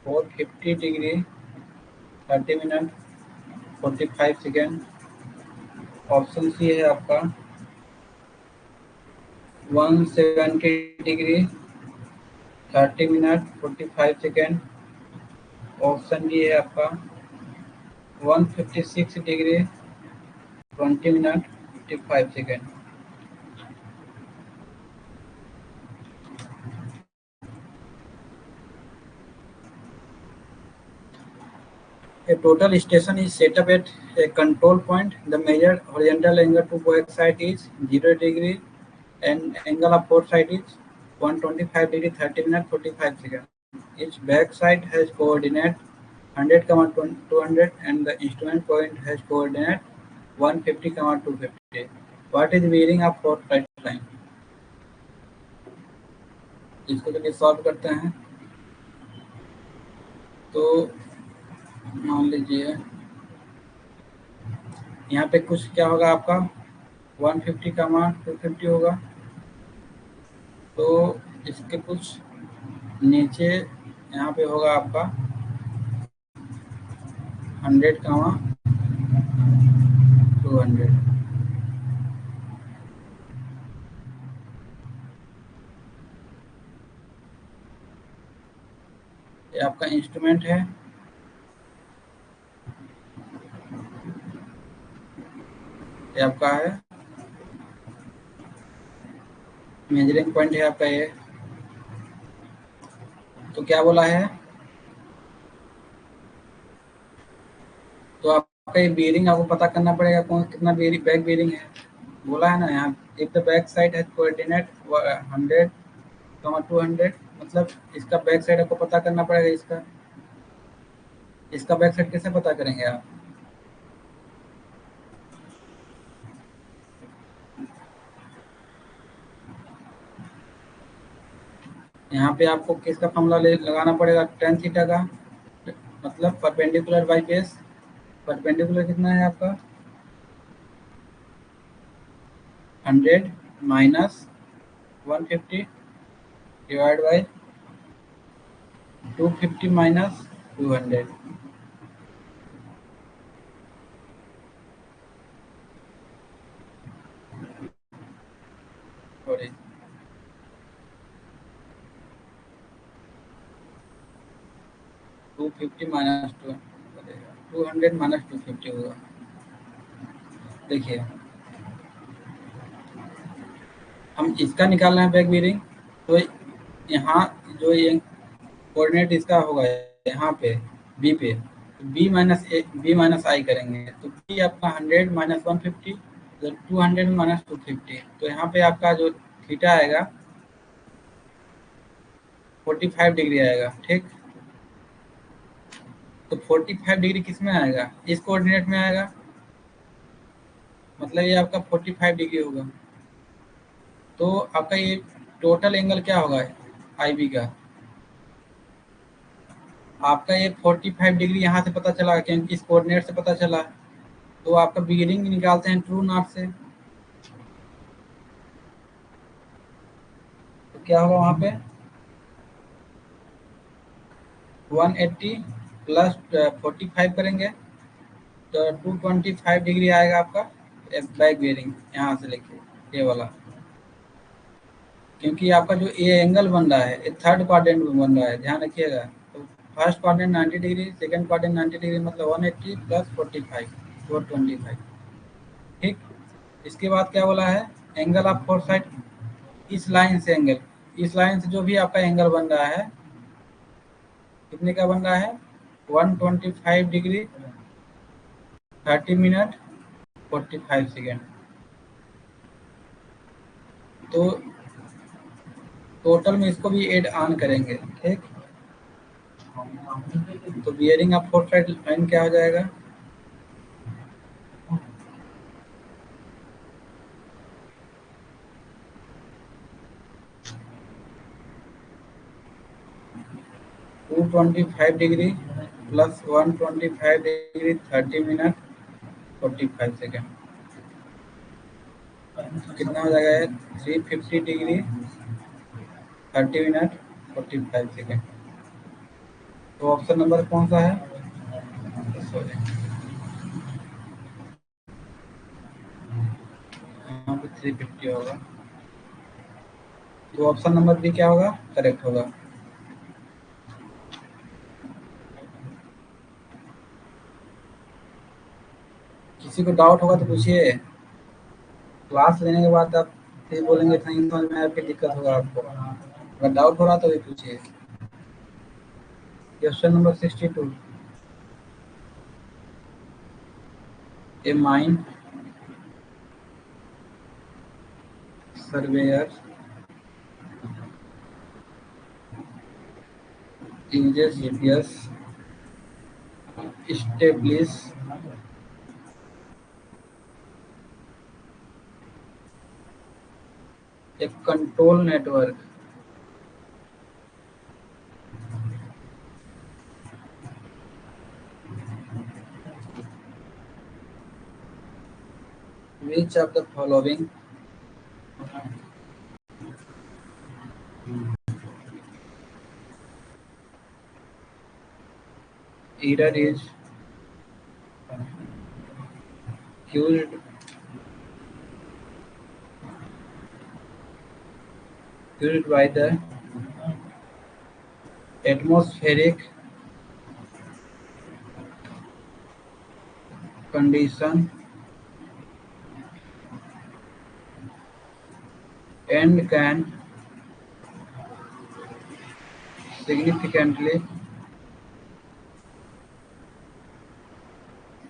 450 degree 30 minute 45 second. Option C है आपका 170 degree 30 minute 45 second. Option D है आपका 156 degree 20 minute 55 second. A total station is set up at a control point. The measured horizontal angle to both sides is 0 degree and angle of both sides is 125 degree 30 minutes 45 seconds. Each back side has coordinate 100, 200 and the instrument point has coordinate 150, 250. What is the bearing of fourth right line? इसको चलिए solve करते हैं। तो मान लीजिए यहाँ पे कुछ क्या होगा आपका 150, 250 होगा। तो इसके कुछ नीचे यहाँ पे होगा आपका 100, 200। ये आपका इंस्ट्रूमेंट है, ये आपका है मेजरिंग पॉइंट है आपका ये। तो क्या बोला है आपका ये बेयरिंग आपको पता करना पड़ेगा कौन कितना बेयरिंग बैक बेयरिंग है, बोला है ना यहाँ। इफ द बैक साइड है कोऑर्डिनेट 100, 200, मतलब इसका बैक साइड आपको पता करना पड़ेगा। इसका बैक साइड कैसे पता करेंगे आप? यहाँ पे आपको किसका फॉर्मूला लगाना पड़ेगा? टेन थीटा का, मतलब परपेंडिकुलर बाई बेस। परपेंडिकुलर कितना है आपका? 100 minus 150 divide by 250 minus 200। Sorry, 250 minus 200 minus 250 होगा। देखिए, हम इसका निकाल रहे हैं बैक बेयरिंग, तो यहाँ जो ये कोऑर्डिनेट इसका होगा यहाँ पे बी पे, बी माइनस आई करेंगे, तो बी आपका 100 माइनस 150, तो 200 माइनस 250, तो यहाँ पे आपका जो थीटा आएगा 45 डिग्री आएगा। ठीक, तो 45 डिग्री किस में आएगा? इस कोऑर्डिनेट में आएगा, मतलब ये आपका 45 डिग्री होगा। तो आपका ये टोटल एंगल क्या होगा आई बी का? आपका ये 45 डिग्री यहाँ से पता चला क्योंकि इस कोऑर्डिनेट से पता चला। तो आपका बिगिनिंग निकालते हैं ट्रू नॉट से, तो क्या होगा वहाँ पे? 180 प्लस 45 करेंगे तो 225 डिग्री आएगा आपका बैक बेयरिंग यहाँ से लेके ये वाला। क्योंकि आपका जो ये एंगल बन रहा है ये थर्ड क्वाड्रेंट में बन रहा है, ध्यान रखिएगा। तो first quadrant 90 degree, second quadrant 90 degree, मतलब 180 प्लस 45 425। ठीक, इसके बाद क्या बोला है? एंगल ऑफ फोर साइड, इस लाइन से एंगल, इस लाइन से जो भी आपका एंगल बन रहा है कितने का बन रहा है? 125 डिग्री 30 मिनट 45 सेकेंड। तो टोटल में इसको भी ऐड ऑन करेंगे। ठीक, तो bearing of fore side line क्या हो जाएगा? Two 25 degree plus 125 degree 30 minute 45 second, कितना हो जाएगा? 350 डिग्री 30 मिनट 45 सेकेंड। तो ऑप्शन नंबर कौन सा है? सॉरी, यहाँ पे 350 होगा, तो ऑप्शन नंबर बी क्या होगा? करेक्ट होगा। किसी को डाउट होगा तो पूछिए, क्लास लेने के बाद आप फिर बोलेंगे नहीं समझ में आया, फिर दिक्कत होगा आपको। अगर डाउट हो रहा तो भी पूछिए। Question number 62, a mine surveyor uses GPS establish a control network which of the following error is caused by the atmospheric condition and can significantly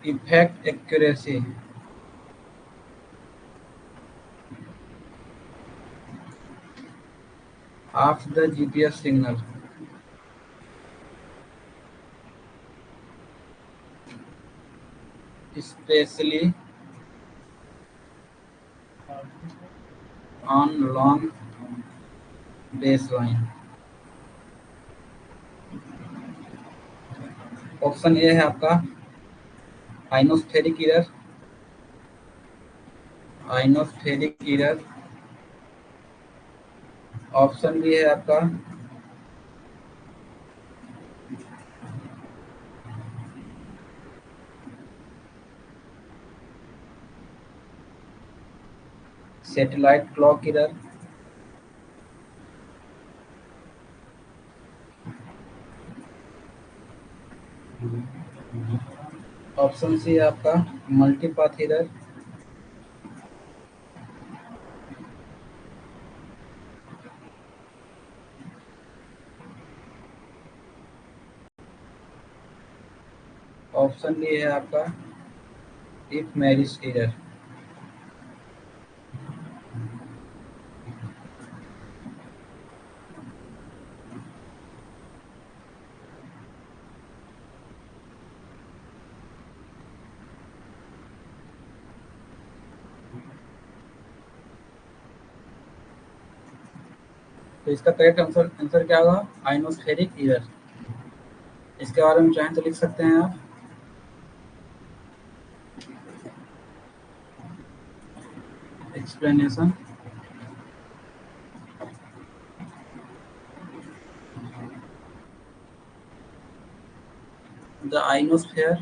effect accuracy of the GPS signal, especially on long baseline. Option A है आपका ionospheric error, ionospheric error. Option B है आपका satellite clock error. Option C है आपका मल्टीपाथ error. Option D है आपका if marriage error. तो इसका करेक्ट आंसर आंसर क्या होगा? Ionospheric error. इसके बारे में चाहें तो लिख सकते हैं आप। Explanation, the ionosphere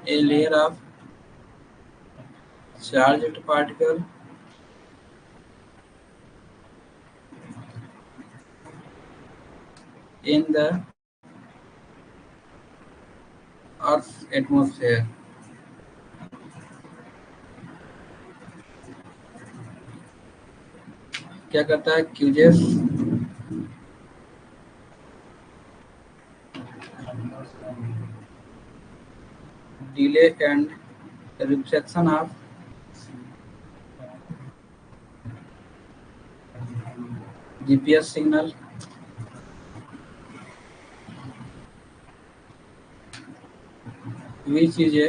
a layer of charged particle in the Earth's atmosphere। क्या करता है causes delay and reflection of GPS signal which is a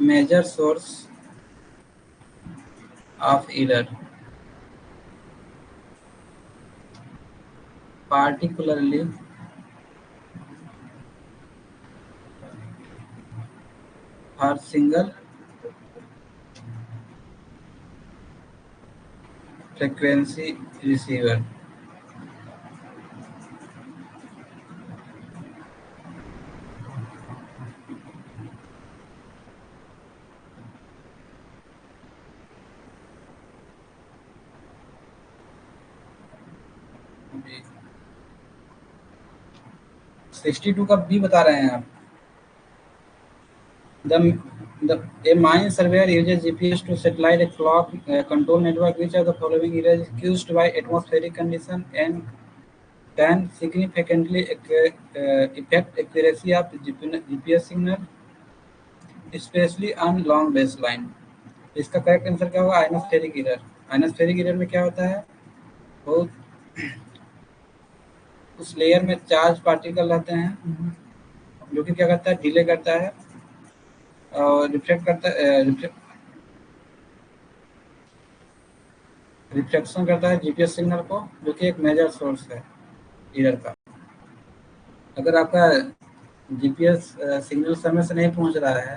major source of error, particularly for single frequency receiver। 62 का B बता रहे हैं आप। A mine surveyor uses GPS to satellite a clock control network. Which of the following areas is caused by atmospheric condition and can significantly affect accuracy of GPS signal, especially on long baseline? इसका correct answer क्या होगा? Ionospheric error. Ionospheric error में क्या होता है? वो उस layer में चार्ज पार्टिकल रहते हैं जो कि क्या करता है, डिले करता है और रिफ्लेक्ट करता है, रिफ्लेक्शन करता है जीपीएस सिग्नल को, जो कि एक मेजर सोर्स है एरर का। अगर आपका जीपीएस सिग्नल समय से नहीं पहुंच रहा है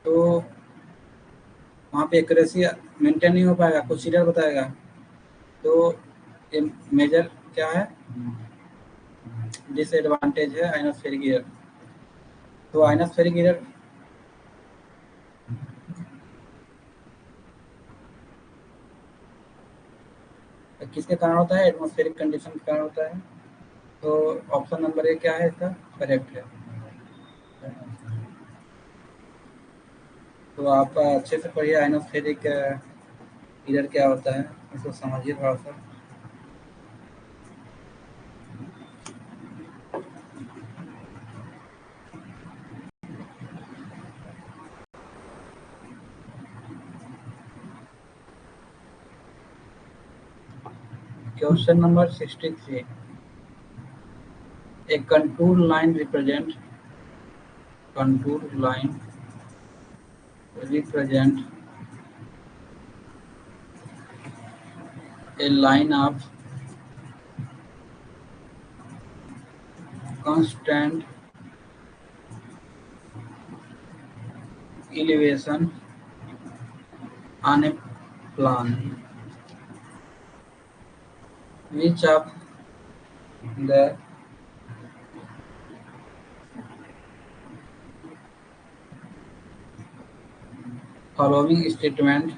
तो वहाँ पे एक्यूरेसी मेंटेन नहीं हो पाएगा, कुछ एरर बताएगा। तो ये मेजर क्या है, डिसएडवांटेज है आइनोस्फेरिक एरर। तो आइनोस्फेरिक एरर किसके कारण होता है? एटमॉस्फेरिक कंडीशन के कारण होता है। तो ऑप्शन नंबर ए क्या है इसका? करेक्ट है। तो आप अच्छे से पढ़िए आइनोस्फेरिक इधर क्या होता है इसको समझिए थोड़ा सा। Question number 63, a contour line represent a line of constant elevation on a plan. Which of the following statement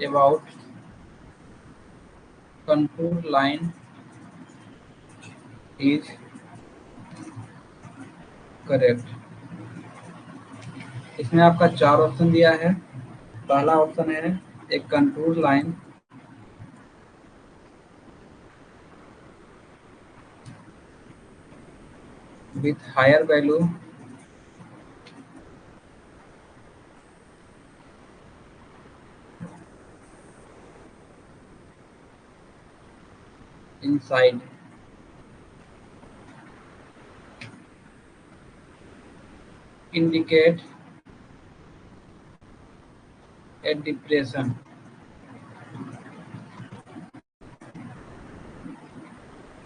about contour line is correct? इसमें आपका 4 ऑप्शन दिया है। पहला ऑप्शन है एक contour line with higher value inside indicate a depression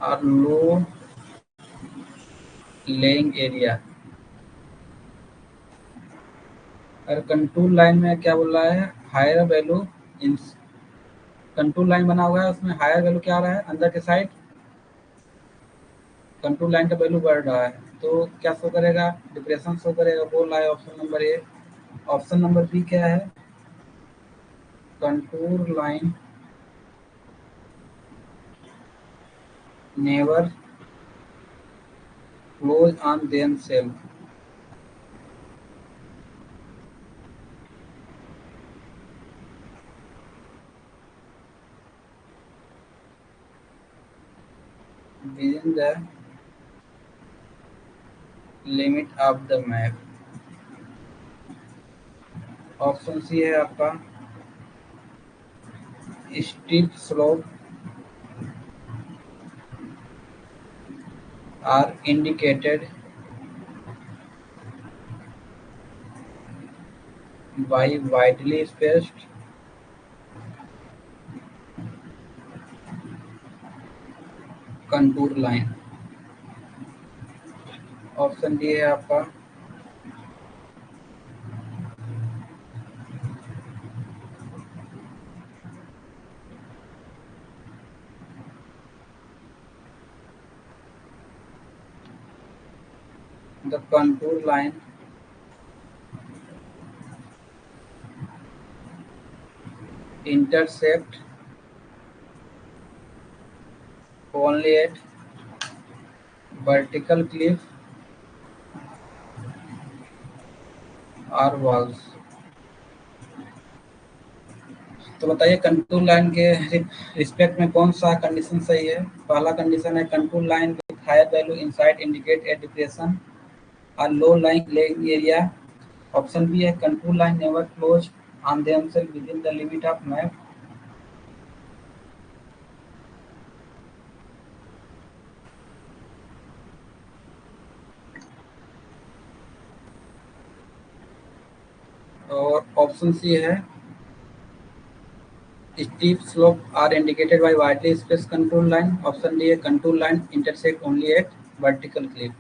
or low laying area। और contour line में क्या बोल रहा है, higher value in contour line बना हुआ है, उसमें हायर वैल्यू क्या आ रहा है, अंदर के साइड कंटूर लाइन का वैल्यू बढ़ रहा है, तो क्या शो करेगा, डिप्रेशन शो करेगा, बोल रहा है option number A. Option number B क्या है, contour line never close on themselves. within the limit of the map। Option C है आपका steep slope are indicated by widely spaced contour line. Option D है आपका the contour line intersect only at vertical cliff or walls। तो बताइए contour line के respect में कौन सा कंडीशन सही है। पहला कंडीशन है contour line with higher value inside indicate a depression और low lying area. Option B है contour line never close on themselves within the limit of map. और ऑप्शन सी है steep slope are indicated by widely spaced contour line। Option D है contour line intersect only at vertical cliff।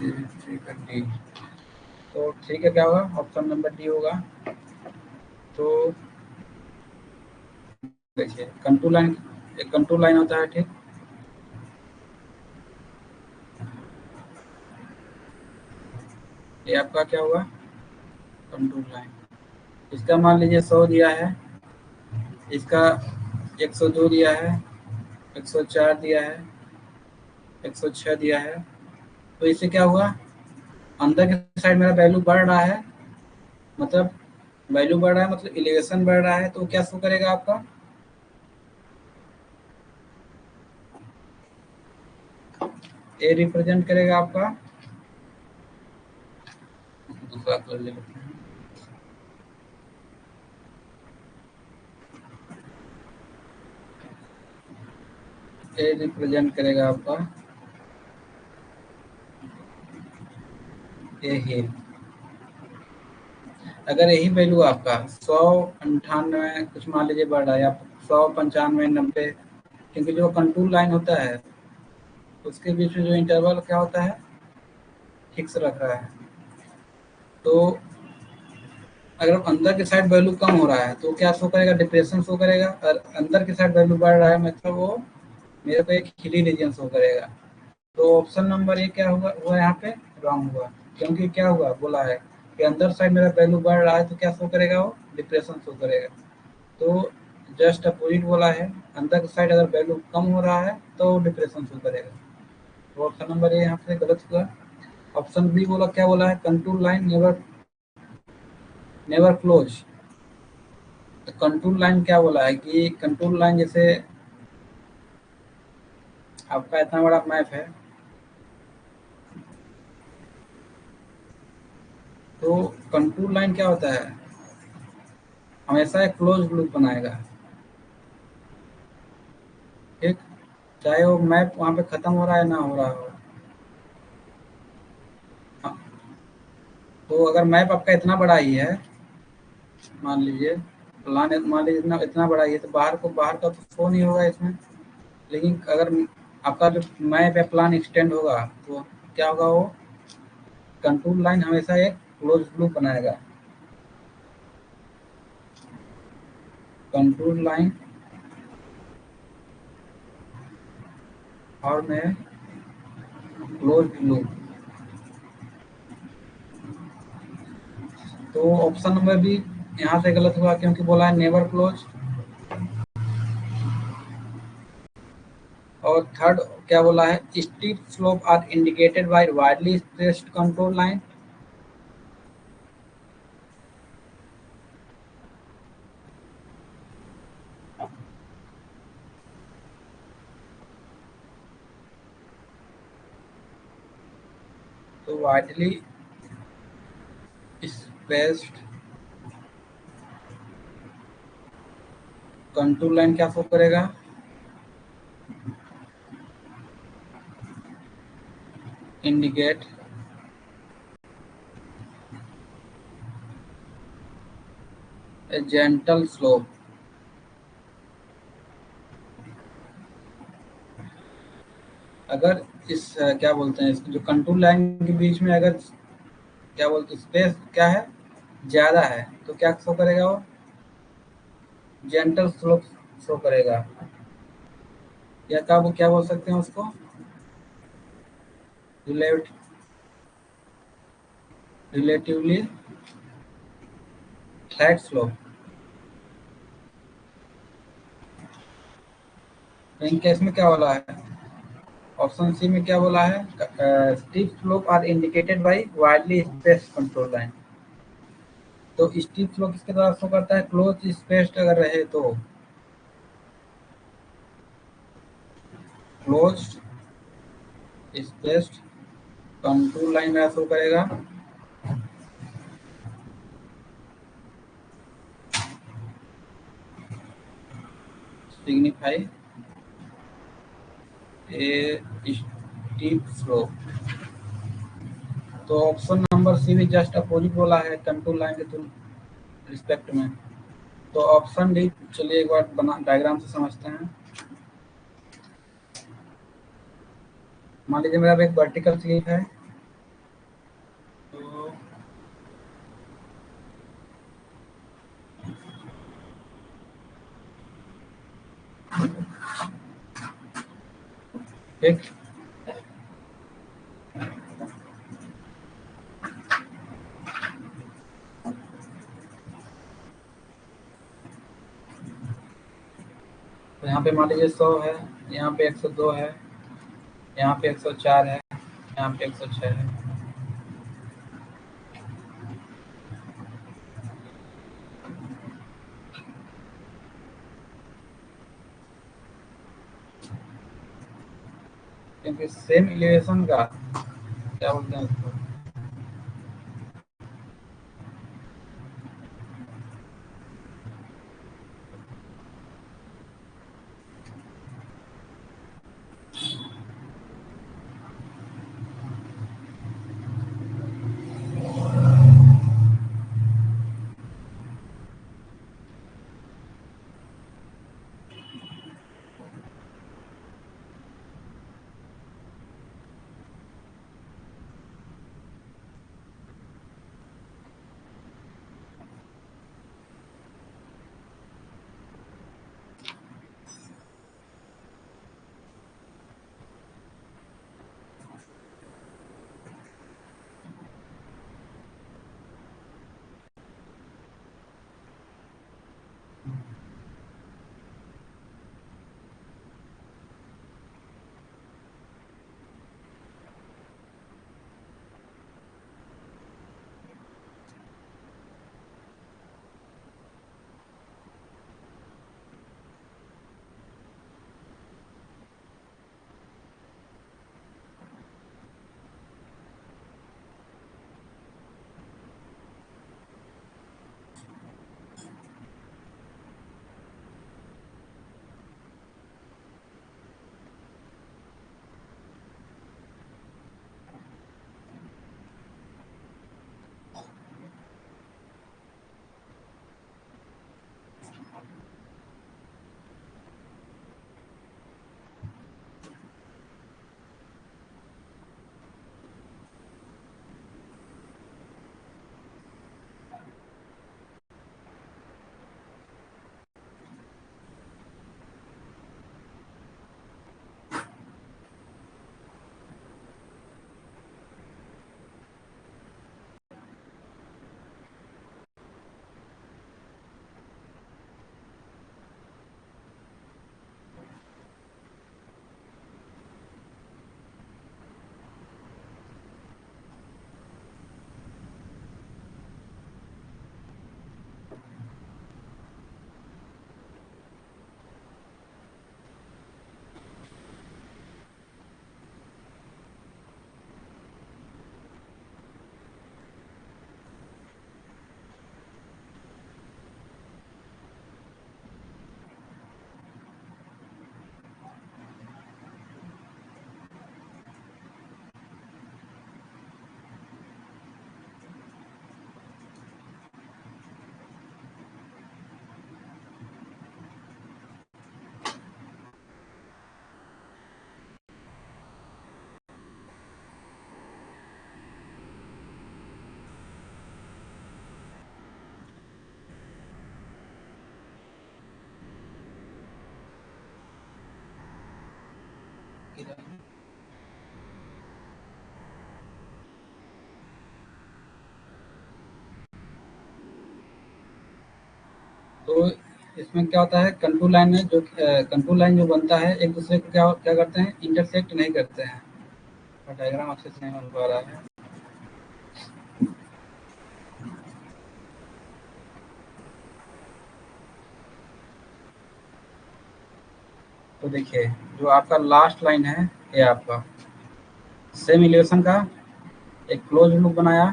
D, तो ठीक है क्या होगा, option number D होगा। तो देखिए कंटूर लाइन एक कंटूर लाइन होता है, ठीक, ये आपका क्या हुआ कंटूर लाइन। इसका मान लीजिए 100 दिया है, इसका 102 दिया है, 104 दिया है, 106 दिया है। तो इससे क्या हुआ, अंदर के साइड मेरा वैल्यू बढ़ रहा है, मतलब वैल्यू बढ़ रहा है मतलब एलिवेशन बढ़ रहा है। तो क्या शो करेगा आपका, ए रिप्रेजेंट करेगा आपका, दूसरा कलर ले लेते हैं, ए रिप्रेजेंट करेगा आपका ए हिल। अगर यही वैल्यू आपका 198 कुछ मान लीजिए बढ़ रहा है, या 195 90, क्योंकि जो कंटूर लाइन होता है उसके बीच में जो इंटरवल क्या होता है, फिक्स रख रहा है। तो अगर अंदर के साइड वैल्यू कम हो रहा है तो क्या शो करेगा, डिप्रेशन शो करेगा। और अंदर के साइड वैल्यू बढ़ रहा है मतलब वो मेरे को एक हिली रीजन शो करेगा। तो ऑप्शन नंबर ए क्या हुआ हुआ यहाँ पे, रॉन्ग हुआ। क्योंकि क्या हुआ, बोला है कि अंदर साइड मेरा वैल्यू बढ़ रहा है तो क्या शो करेगा, वो डिप्रेशन शो करेगा। तो जस्ट अपोजिट बोला है, अंदर की साइड अगर वैल्यू कम हो रहा है तो डिप्रेशन शो करेगा। तो ऑप्शन नंबर ए यहाँ पे गलत हुआ। ऑप्शन बी बोला, क्या बोला है, contour line never never close. तो कंटूर लाइन क्या बोला है कि कंटूर लाइन जैसे आपका इतना बड़ा मैप है, तो कंटूर लाइन क्या होता है, हमेशा एक क्लोज लूप बनाएगा। ठीक, चाहे वो मैप वहाँ पे खत्म हो रहा है ना हो रहा हो। हाँ, तो अगर मैप आपका इतना बड़ा ही है, मान लीजिए प्लान मान लीजिए इतना इतना बड़ा ही है, तो बाहर का तो शो नहीं होगा इसमें। लेकिन अगर आपका जो मैप या प्लान एक्सटेंड होगा तो क्या होगा, वो कंटूर लाइन हमेशा एक क्लोज लूप बनाएगा। कंटूर लाइन और में क्लोज लूप। तो ऑप्शन नंबर भी यहाँ से गलत हुआ, क्योंकि बोला है नेवर क्लोज। और थर्ड क्या बोला है, steep slope are indicated by widely spaced control line. तो वाइडली स्प्रेस्ड कंट्रोल लाइन क्या शो करेगा, इंडिकेट ए जेंटल स्लोप। अगर इस क्या बोलते हैं, इसको जो कंट्रोल लाइन के बीच में अगर क्या बोलते हैं स्पेस क्या है, ज्यादा है, तो क्या शो करेगा, वो जेंटल स्लोप शो करेगा। या क्या वो क्या बोल सकते हैं उसको, relate relatively flat slope. In case में क्या बोला है, ऑप्शन सी में क्या बोला है, steep slope are indicated by widely spaced control line. तो स्टीप स्लोप किसके द्वारा शो करता है, क्लोज स्पेस्ड अगर रहे तो क्लोज स्पेस्ड कंट्रोल लाइन में शो करेगा। सिग्निफाई ए स्टीप स्लोप। तो ऑप्शन नंबर सी भी जस्ट अपोजिट बोला है कंट्रोल लाइन के तुम रिस्पेक्ट में। तो ऑप्शन डी, चलिए एक बार बना डायग्राम से समझते हैं। मान लीजिए मेरा एक वर्टिकल स्लिप है, तो एक यहाँ पे मान लीजिए 100 है, यहाँ पे 102 है, यहाँ पे 104 है, यहाँ पे 106 है। क्योंकि सेम इलिवेशन का क्या बोलते हैं उसको, तो इसमें क्या होता है, कंटूर लाइन में जो कंटूर लाइन जो बनता है एक दूसरे को क्या क्या करते हैं, इंटरसेक्ट नहीं करते हैं। और डायग्राम अच्छे से नहीं बन पा रहा है। तो देखिए जो आपका लास्ट लाइन है ये आपका सेम इलिवेशन का एक क्लोज लूप बनाया,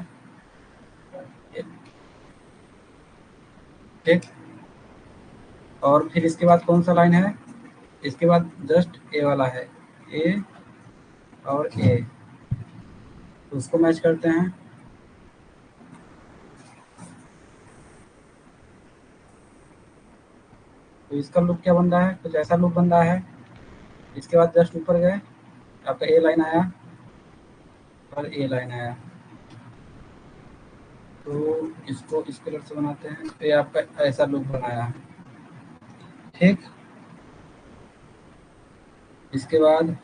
ठीक। और फिर इसके बाद कौन सा लाइन है, इसके बाद जस्ट ए वाला है, ए और ए, तो उसको मैच करते हैं। तो इसका लूप क्या बन रहा है, कुछ ऐसा लूप बन रहा है। इसके बाद जस्ट ऊपर गए, आपका ए लाइन आया और ए लाइन आया, तो इसको इस कलर से बनाते हैं, तो ये आपका ऐसा लूप बनाया, ठीक। इसके बाद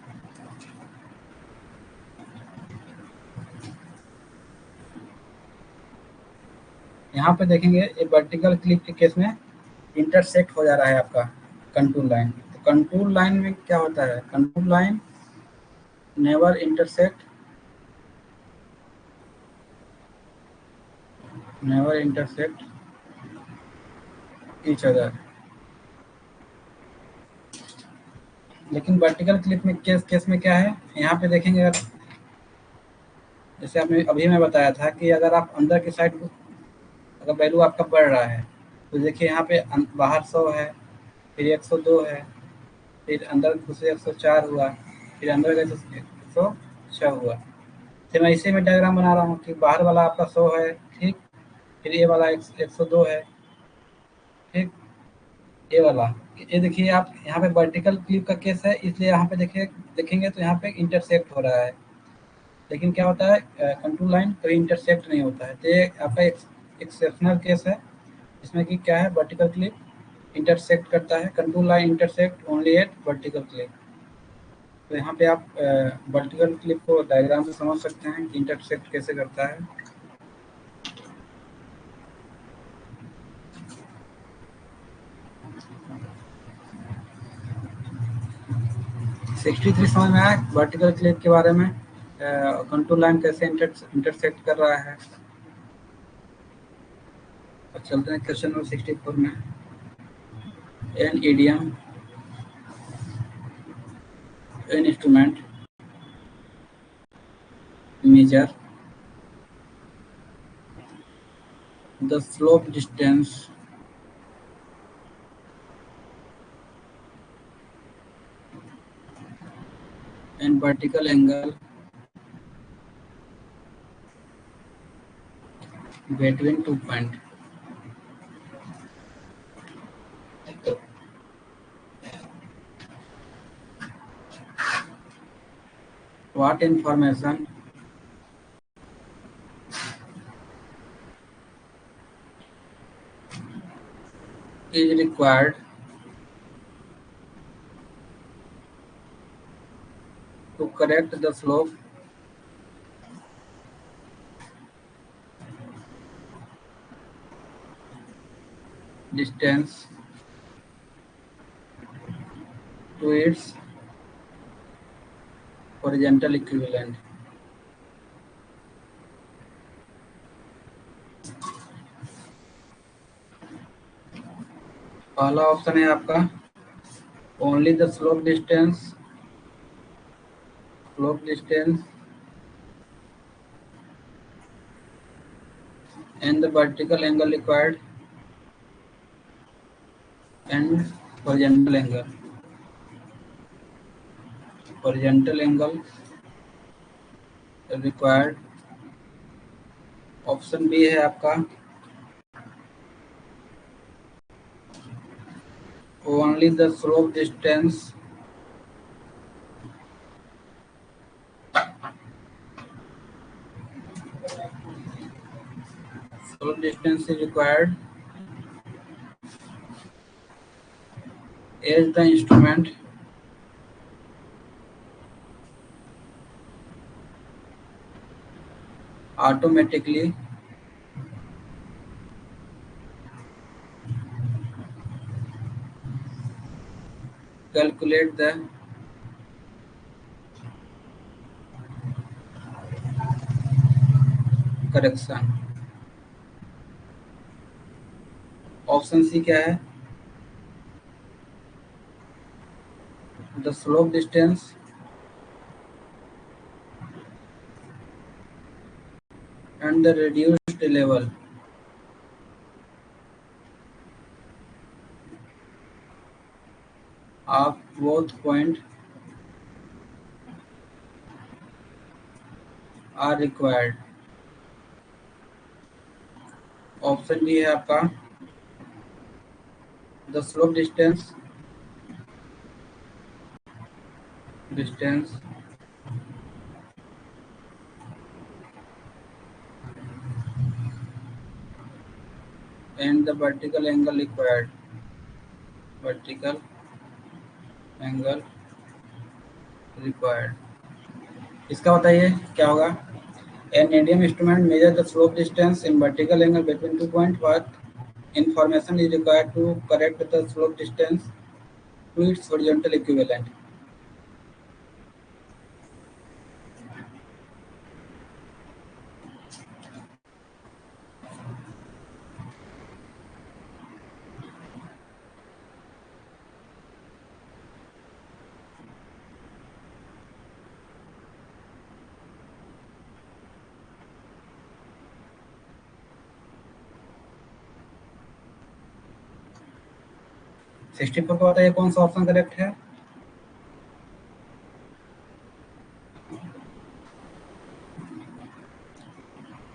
यहाँ पे देखेंगे ये वर्टिकल क्लिक के केस में इंटरसेक्ट हो जा रहा है आपका कंटूर लाइन, कंटूर लाइन में क्या होता है, contour line never intersect each other. लेकिन वर्टिकल क्लिप में केस में क्या है, यहाँ पे देखेंगे अगर जैसे आपने अभी मैं बताया था कि अगर आप अंदर की साइड अगर वैल्यू आपका बढ़ रहा है तो देखिए यहाँ पे बाहर 100 है, फिर 102 है, फिर अंदर दूसरे 104 हुआ, फिर अंदर गए तो 106 हुआ। फिर मैं इसी में डायग्राम बना रहा हूँ कि बाहर वाला आपका 100 है, ठीक, फिर ये वाला 102 है, ठीक, ये वाला, ये देखिए आप यहाँ पे वर्टिकल क्लिप का केस है, इसलिए यहाँ पे देखिए देखेंगे तो यहाँ पे इंटरसेक्ट हो रहा है। लेकिन क्या होता है कंट्रोल लाइन कभी इंटरसेक्ट नहीं होता है, तो ये आपका एक्सेप्शनल केस है इसमें कि क्या है वर्टिकल क्लिप इंटरसेक्ट करता है, control line intersect only at vertical clip. तो यहाँ पे आप वर्टिकल क्लिप को डायग्राम से समझ सकते हैं कि इंटरसेक्ट कैसे करता है। सिक्सटी थ्री समझ में आया वर्टिकल क्लिप के बारे में, कंट्रोल लाइन कैसे इंटरसेक्ट कर रहा है। अब चलते हैं क्वेश्चन नंबर 64 में। An EDM an instrument measure the slope distance and vertical angle between 2 points. What information is required to correct the slope distance to its horizontal equivalent? पहला option है आपका only the slope distance and the vertical angle required and horizontal angle required। Option B है आपका only the slope distance is required as the instrument automatically calculate the correction। Option C क्या है, the slope distance and the reduced level of both point are required। Option D है आपका the slope distance and the vertical angle required। इसका बताइए क्या होगा। An medium instrument measure the slope distance in vertical angle between 2 points. What information is required to correct the slope distance to its horizontal equivalent. Sixty four का बताइए कौन सा option correct है।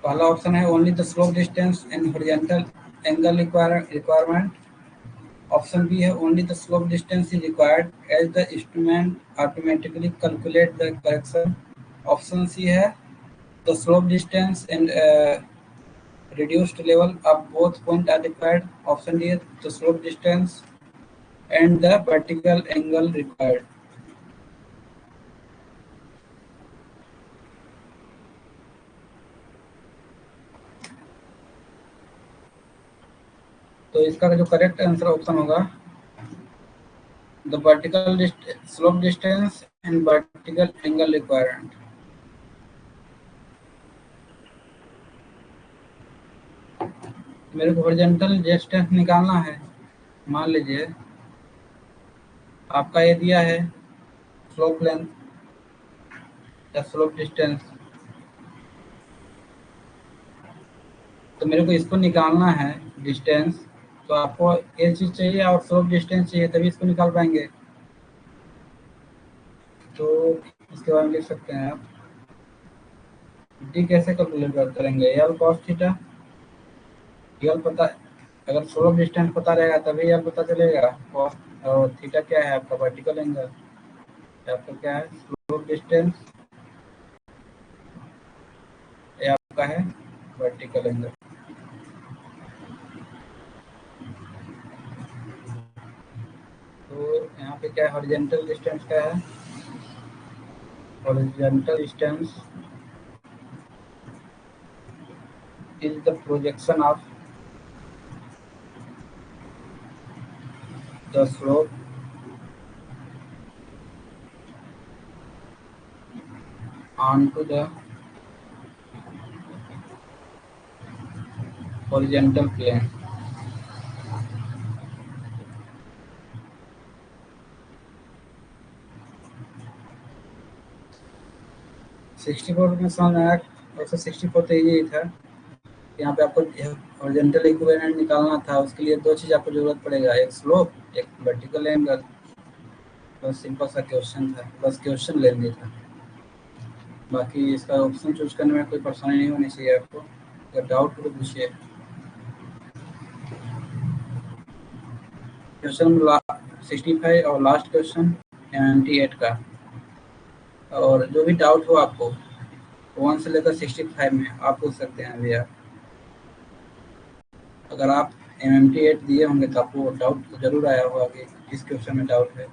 पहला ऑप्शन है only the slope distance and horizontal angle requirement. Option B है only the slope distance is required as the instrument automatically calculate the correction. Option C है the slope distance and reduced level of both point are required. Option D, the slope distance and the vertical angle required. तो इसका जो correct answer option होगा the vertical slope distance and vertical angle requirement. मेरे को horizontal distance निकालना है। मान लीजिए आपका ये दिया है स्लोप लेंथ या स्लोप डिस्टेंस, तो मेरे को इसको निकालना है डिस्टेंस। तो आपको ये चीज चाहिए और स्लोप डिस्टेंस चाहिए तभी इसको निकाल पाएंगे। तो इसके बारे में लिख सकते हैं आप डी कैसे कैलकुलेट करेंगे एल कॉस थीटा। एल पता, अगर स्लोप डिस्टेंस पता रहेगा तभी एल पता चलेगा। कॉस और थीटा क्या है आपका वर्टिकल एंगल, आपका क्या है स्लोप डिस्टेंस, ये आपका है वर्टिकल एंगल। तो यहाँ पे क्या है हॉरिजॉन्टल डिस्टेंस क्या है, horizontal distance is the projection of the slope onto the horizontal plane। Sixty four में समझ आया। वैसे सिक्सटी फोर तो यही था, यहाँ पे आपको हॉरिजॉन्टल इक्विवेलेंट निकालना था। उसके लिए दो चीज आपको जरूरत पड़ेगा, एक स्लोप एक वर्टिकल एंगल। बस सिंपल सा क्वेश्चन था, बस क्वेश्चन लेंगे था। बाकी इसका ऑप्शन चूज करने में कोई परेशानी नहीं होनी चाहिए आपको। अगर डाउट हो तो पूछिए। क्वेश्चन 65 और लास्ट क्वेश्चन 98 का। और जो भी डाउट हो आपको 1 से लेकर 65 में आप पूछ सकते हैं भैया। अगर आप MMT8 दिए होंगे तो आपको डाउट तो जरूर आया होगा कि किस क्वेश्चन में डाउट है,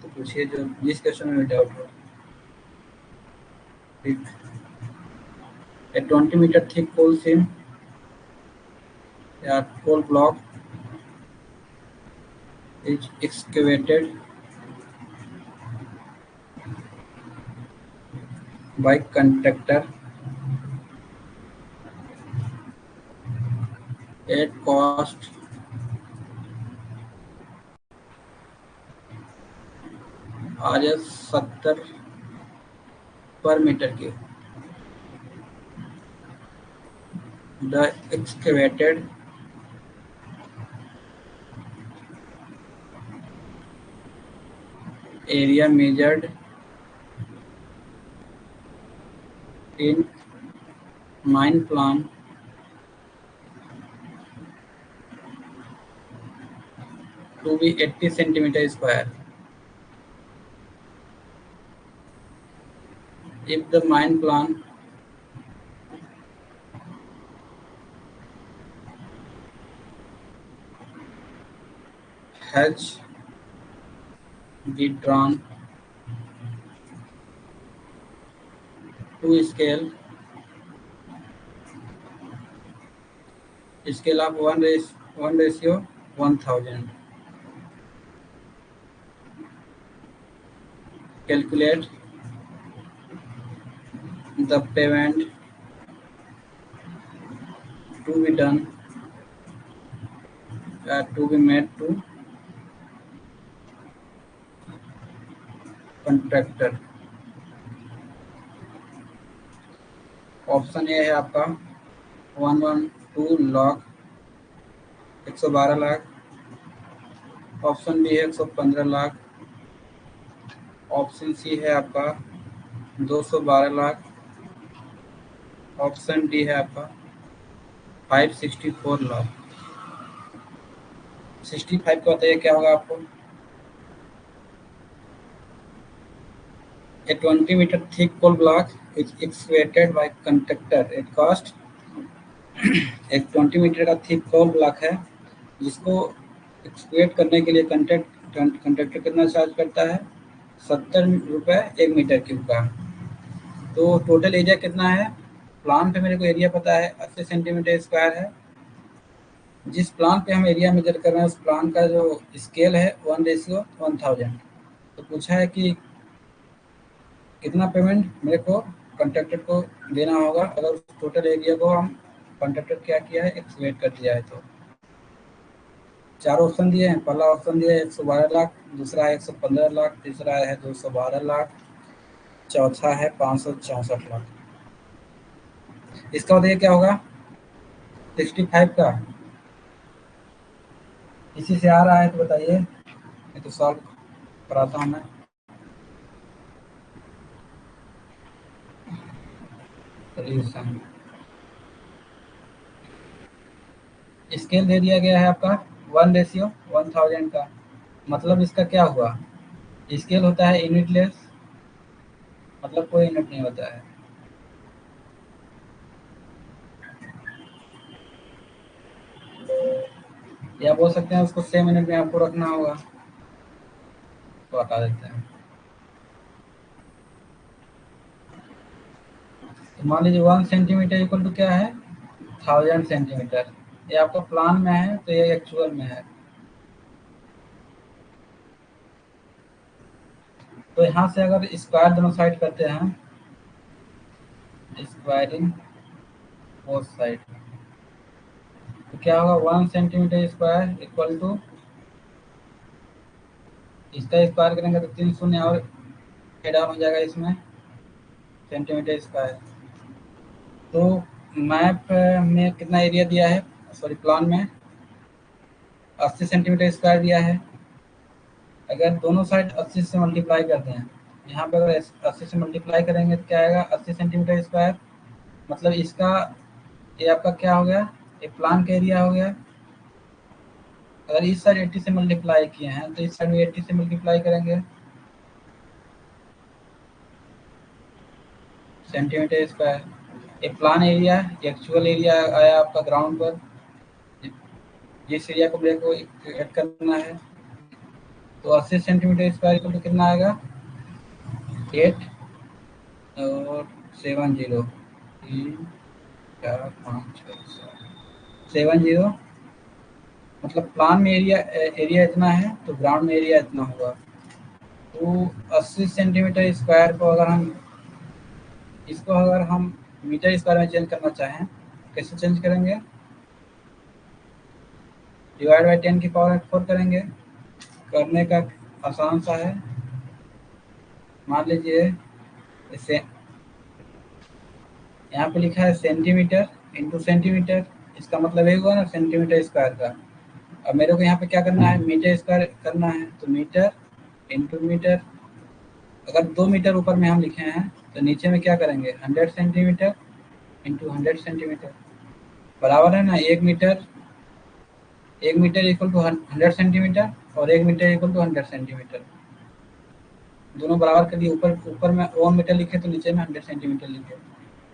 तो पूछिए जो जिस क्वेश्चन में डाउट हो। A 20-meter thick coal seam या coal block is excavated by contractor at cost Rs 70 per meter cube। The excavated area measured in mine plan to be 80 centimeter square if the mine plan has been drawn to scale of 1 ratio 1000। calculate the payment to be done to be made to contractor। Option A है आपका 112 lakh 112 lakh, option B है 115 lakh, option C है आपका 212 lakh, option D है आपका 564 लाख। 65 का बताइए क्या होगा आपको। A 20-meter thick coal block is excavated by contractor at cost। एक 20 मीटर का थिक कोल ब्लॉक है जिसको एक्सकेवेट करने के लिए कंट्रैक्टर कितना चार्ज करता है, 70 रुपये 1 मीटर क्यूब का। तो टोटल एरिया कितना है, प्लान पे मेरे को एरिया पता है 80 सेंटीमीटर स्क्वायर है। जिस प्लान पे हम एरिया मेजर कर रहे हैं उस प्लान का जो स्केल है 1:1000। तो पूछा है कि कितना पेमेंट मेरे को कॉन्ट्रैक्टर को देना होगा अगर उस टोटल एरिया को हम कॉन्ट्रैक्टर क्या किया है, एक्सकेवेट कर दिया है। तो चार ऑप्शन दिए हैं। पहला ऑप्शन दिया है 112 लाख, दूसरा है 115 लाख, तीसरा है 212 लाख, चौथा है 564 लाख। इसका बताइए क्या होगा 65 का। इसी से आ रहा है तो बताइए, मैं तो सॉल्व कराता हूँ मैं। सोल्यूशन स्केल दे दिया गया है आपका 1:1000 का। मतलब इसका क्या हुआ, स्केल होता है यूनिटलेस, मतलब कोई यूनिट नहीं होता है। या बोल सकते हैं उसको 6 मिनट में आपको रखना होगा, तो हटा देते हैं। तो मान लीजिए 1 सेंटीमीटर इक्वल टू क्या है 1000 सेंटीमीटर। ये आपका प्लान में है तो ये एक्चुअल में है। तो यहाँ से अगर स्क्वायर दोनों साइड करते हैं, स्क्वायरिंग बोथ साइड, तो क्या होगा 1 सेंटीमीटर स्क्वायर इक्वल टू, इसका स्क्वायर करेंगे तो 3 शून्य और ऐड ऑन हो जाएगा इसमें, सेंटीमीटर स्क्वायर। तो मैप में कितना एरिया दिया है, सॉरी प्लान में 80 सेंटीमीटर स्क्वायर दिया है। अगर दोनों साइड 80 से मल्टीप्लाई करते हैं, यहाँ पर अगर 80 से मल्टीप्लाई करेंगे तो क्या आएगा 80 सेंटीमीटर स्क्वायर। मतलब इसका ये आपका क्या हो गया, ये प्लान का एरिया हो गया। अगर इस साइड 80 से मल्टीप्लाई किए हैं तो इस साइड भी 80 से मल्टीप्लाई करेंगे, सेंटीमीटर स्क्वायर। ये प्लान एरिया, एक्चुअल एरिया आया आपका ग्राउंड पर, जिस एरिया को मेरे को ऐड करना है। तो 80 सेंटीमीटर स्क्वायर को तो कितना आएगा 8 और 70 3 4 5 6 70, मतलब प्लान में एरिया इतना है तो ग्राउंड में एरिया इतना होगा। तो 80 सेंटीमीटर स्क्वायर को अगर हम इसको अगर हम मीटर स्क्वायर में चेंज करना चाहें, कैसे चेंज करेंगे, डिवाइड बाई 10 की पावर 4 करेंगे। करने का आसान सा है, मान लीजिए इसे यहाँ पे लिखा है सेंटीमीटर इंटू सेंटीमीटर, इसका मतलब ये हुआ ना सेंटीमीटर स्क्वायर का। अब मेरे को यहाँ पे क्या करना है, मीटर स्क्वायर करना है, तो मीटर इंटू मीटर। अगर 2 मीटर ऊपर में हम लिखे हैं तो नीचे में क्या करेंगे 100 सेंटीमीटर इंटू 100 सेंटीमीटर, बराबर है ना 1 मीटर इक्वल टू 100 सेंटीमीटर और 1 मीटर इक्वल टू 100 सेंटीमीटर। दोनों बराबर कर दिए, ऊपर में 1 मीटर लिखे तो नीचे में 100 सेंटीमीटर लिखे।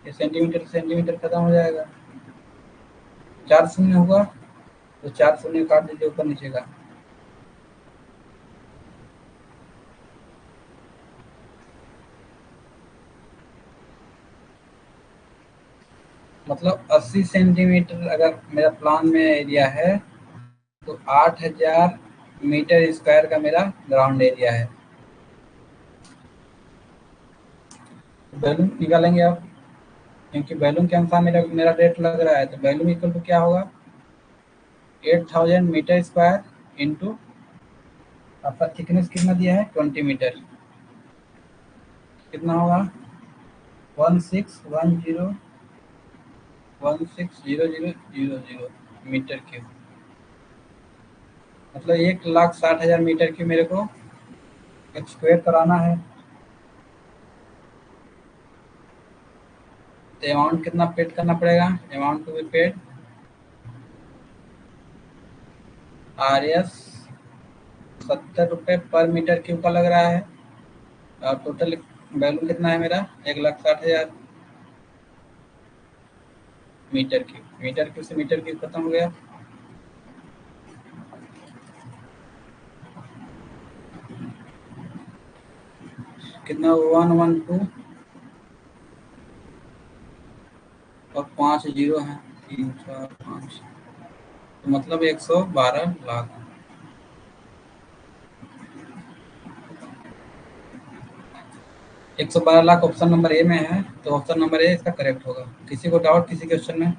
ये सेंटीमीटर सेंटीमीटर खत्म हो जाएगा, 4 शून्य हुआ तो 4 शून्य काट दीजिए ऊपर नीचे का। मतलब 80 सेंटीमीटर अगर मेरा प्लान में एरिया है तो 8000 मीटर स्क्वायर का मेरा ग्राउंड एरिया है। वैल्यूम निकालेंगे आप, क्योंकि वैल्यूम के अनुसार मेरा मेरा रेट लग रहा है, तो वैल्यूम इक्वल टू क्या होगा, 8000 मीटर स्क्वायर इंटू आपका थिकनेस कितना दिया है 20 मीटर, कितना होगा 1610 मीटर क्यूब, मतलब 1,60,000 मीटर क्यूब मेरे को स्क्वायर कराना है। तो अमाउंट कितना पेड करना पड़ेगा, amount to be paid RS 70 रुपये पर मीटर क्यूब का लग रहा है, और टोटल वैल्यू कितना है मेरा 1,60,000 मीटर क्यूब, मीटर क्यूब से मीटर क्यूब खत्म हो गया। कितना 112 और 5 जीरो है, 3 4 5, तो मतलब 112 लाख। 112 लाख ऑप्शन नंबर ए में है, तो ऑप्शन नंबर ए इसका करेक्ट होगा। किसी को डाउट किसी क्वेश्चन में?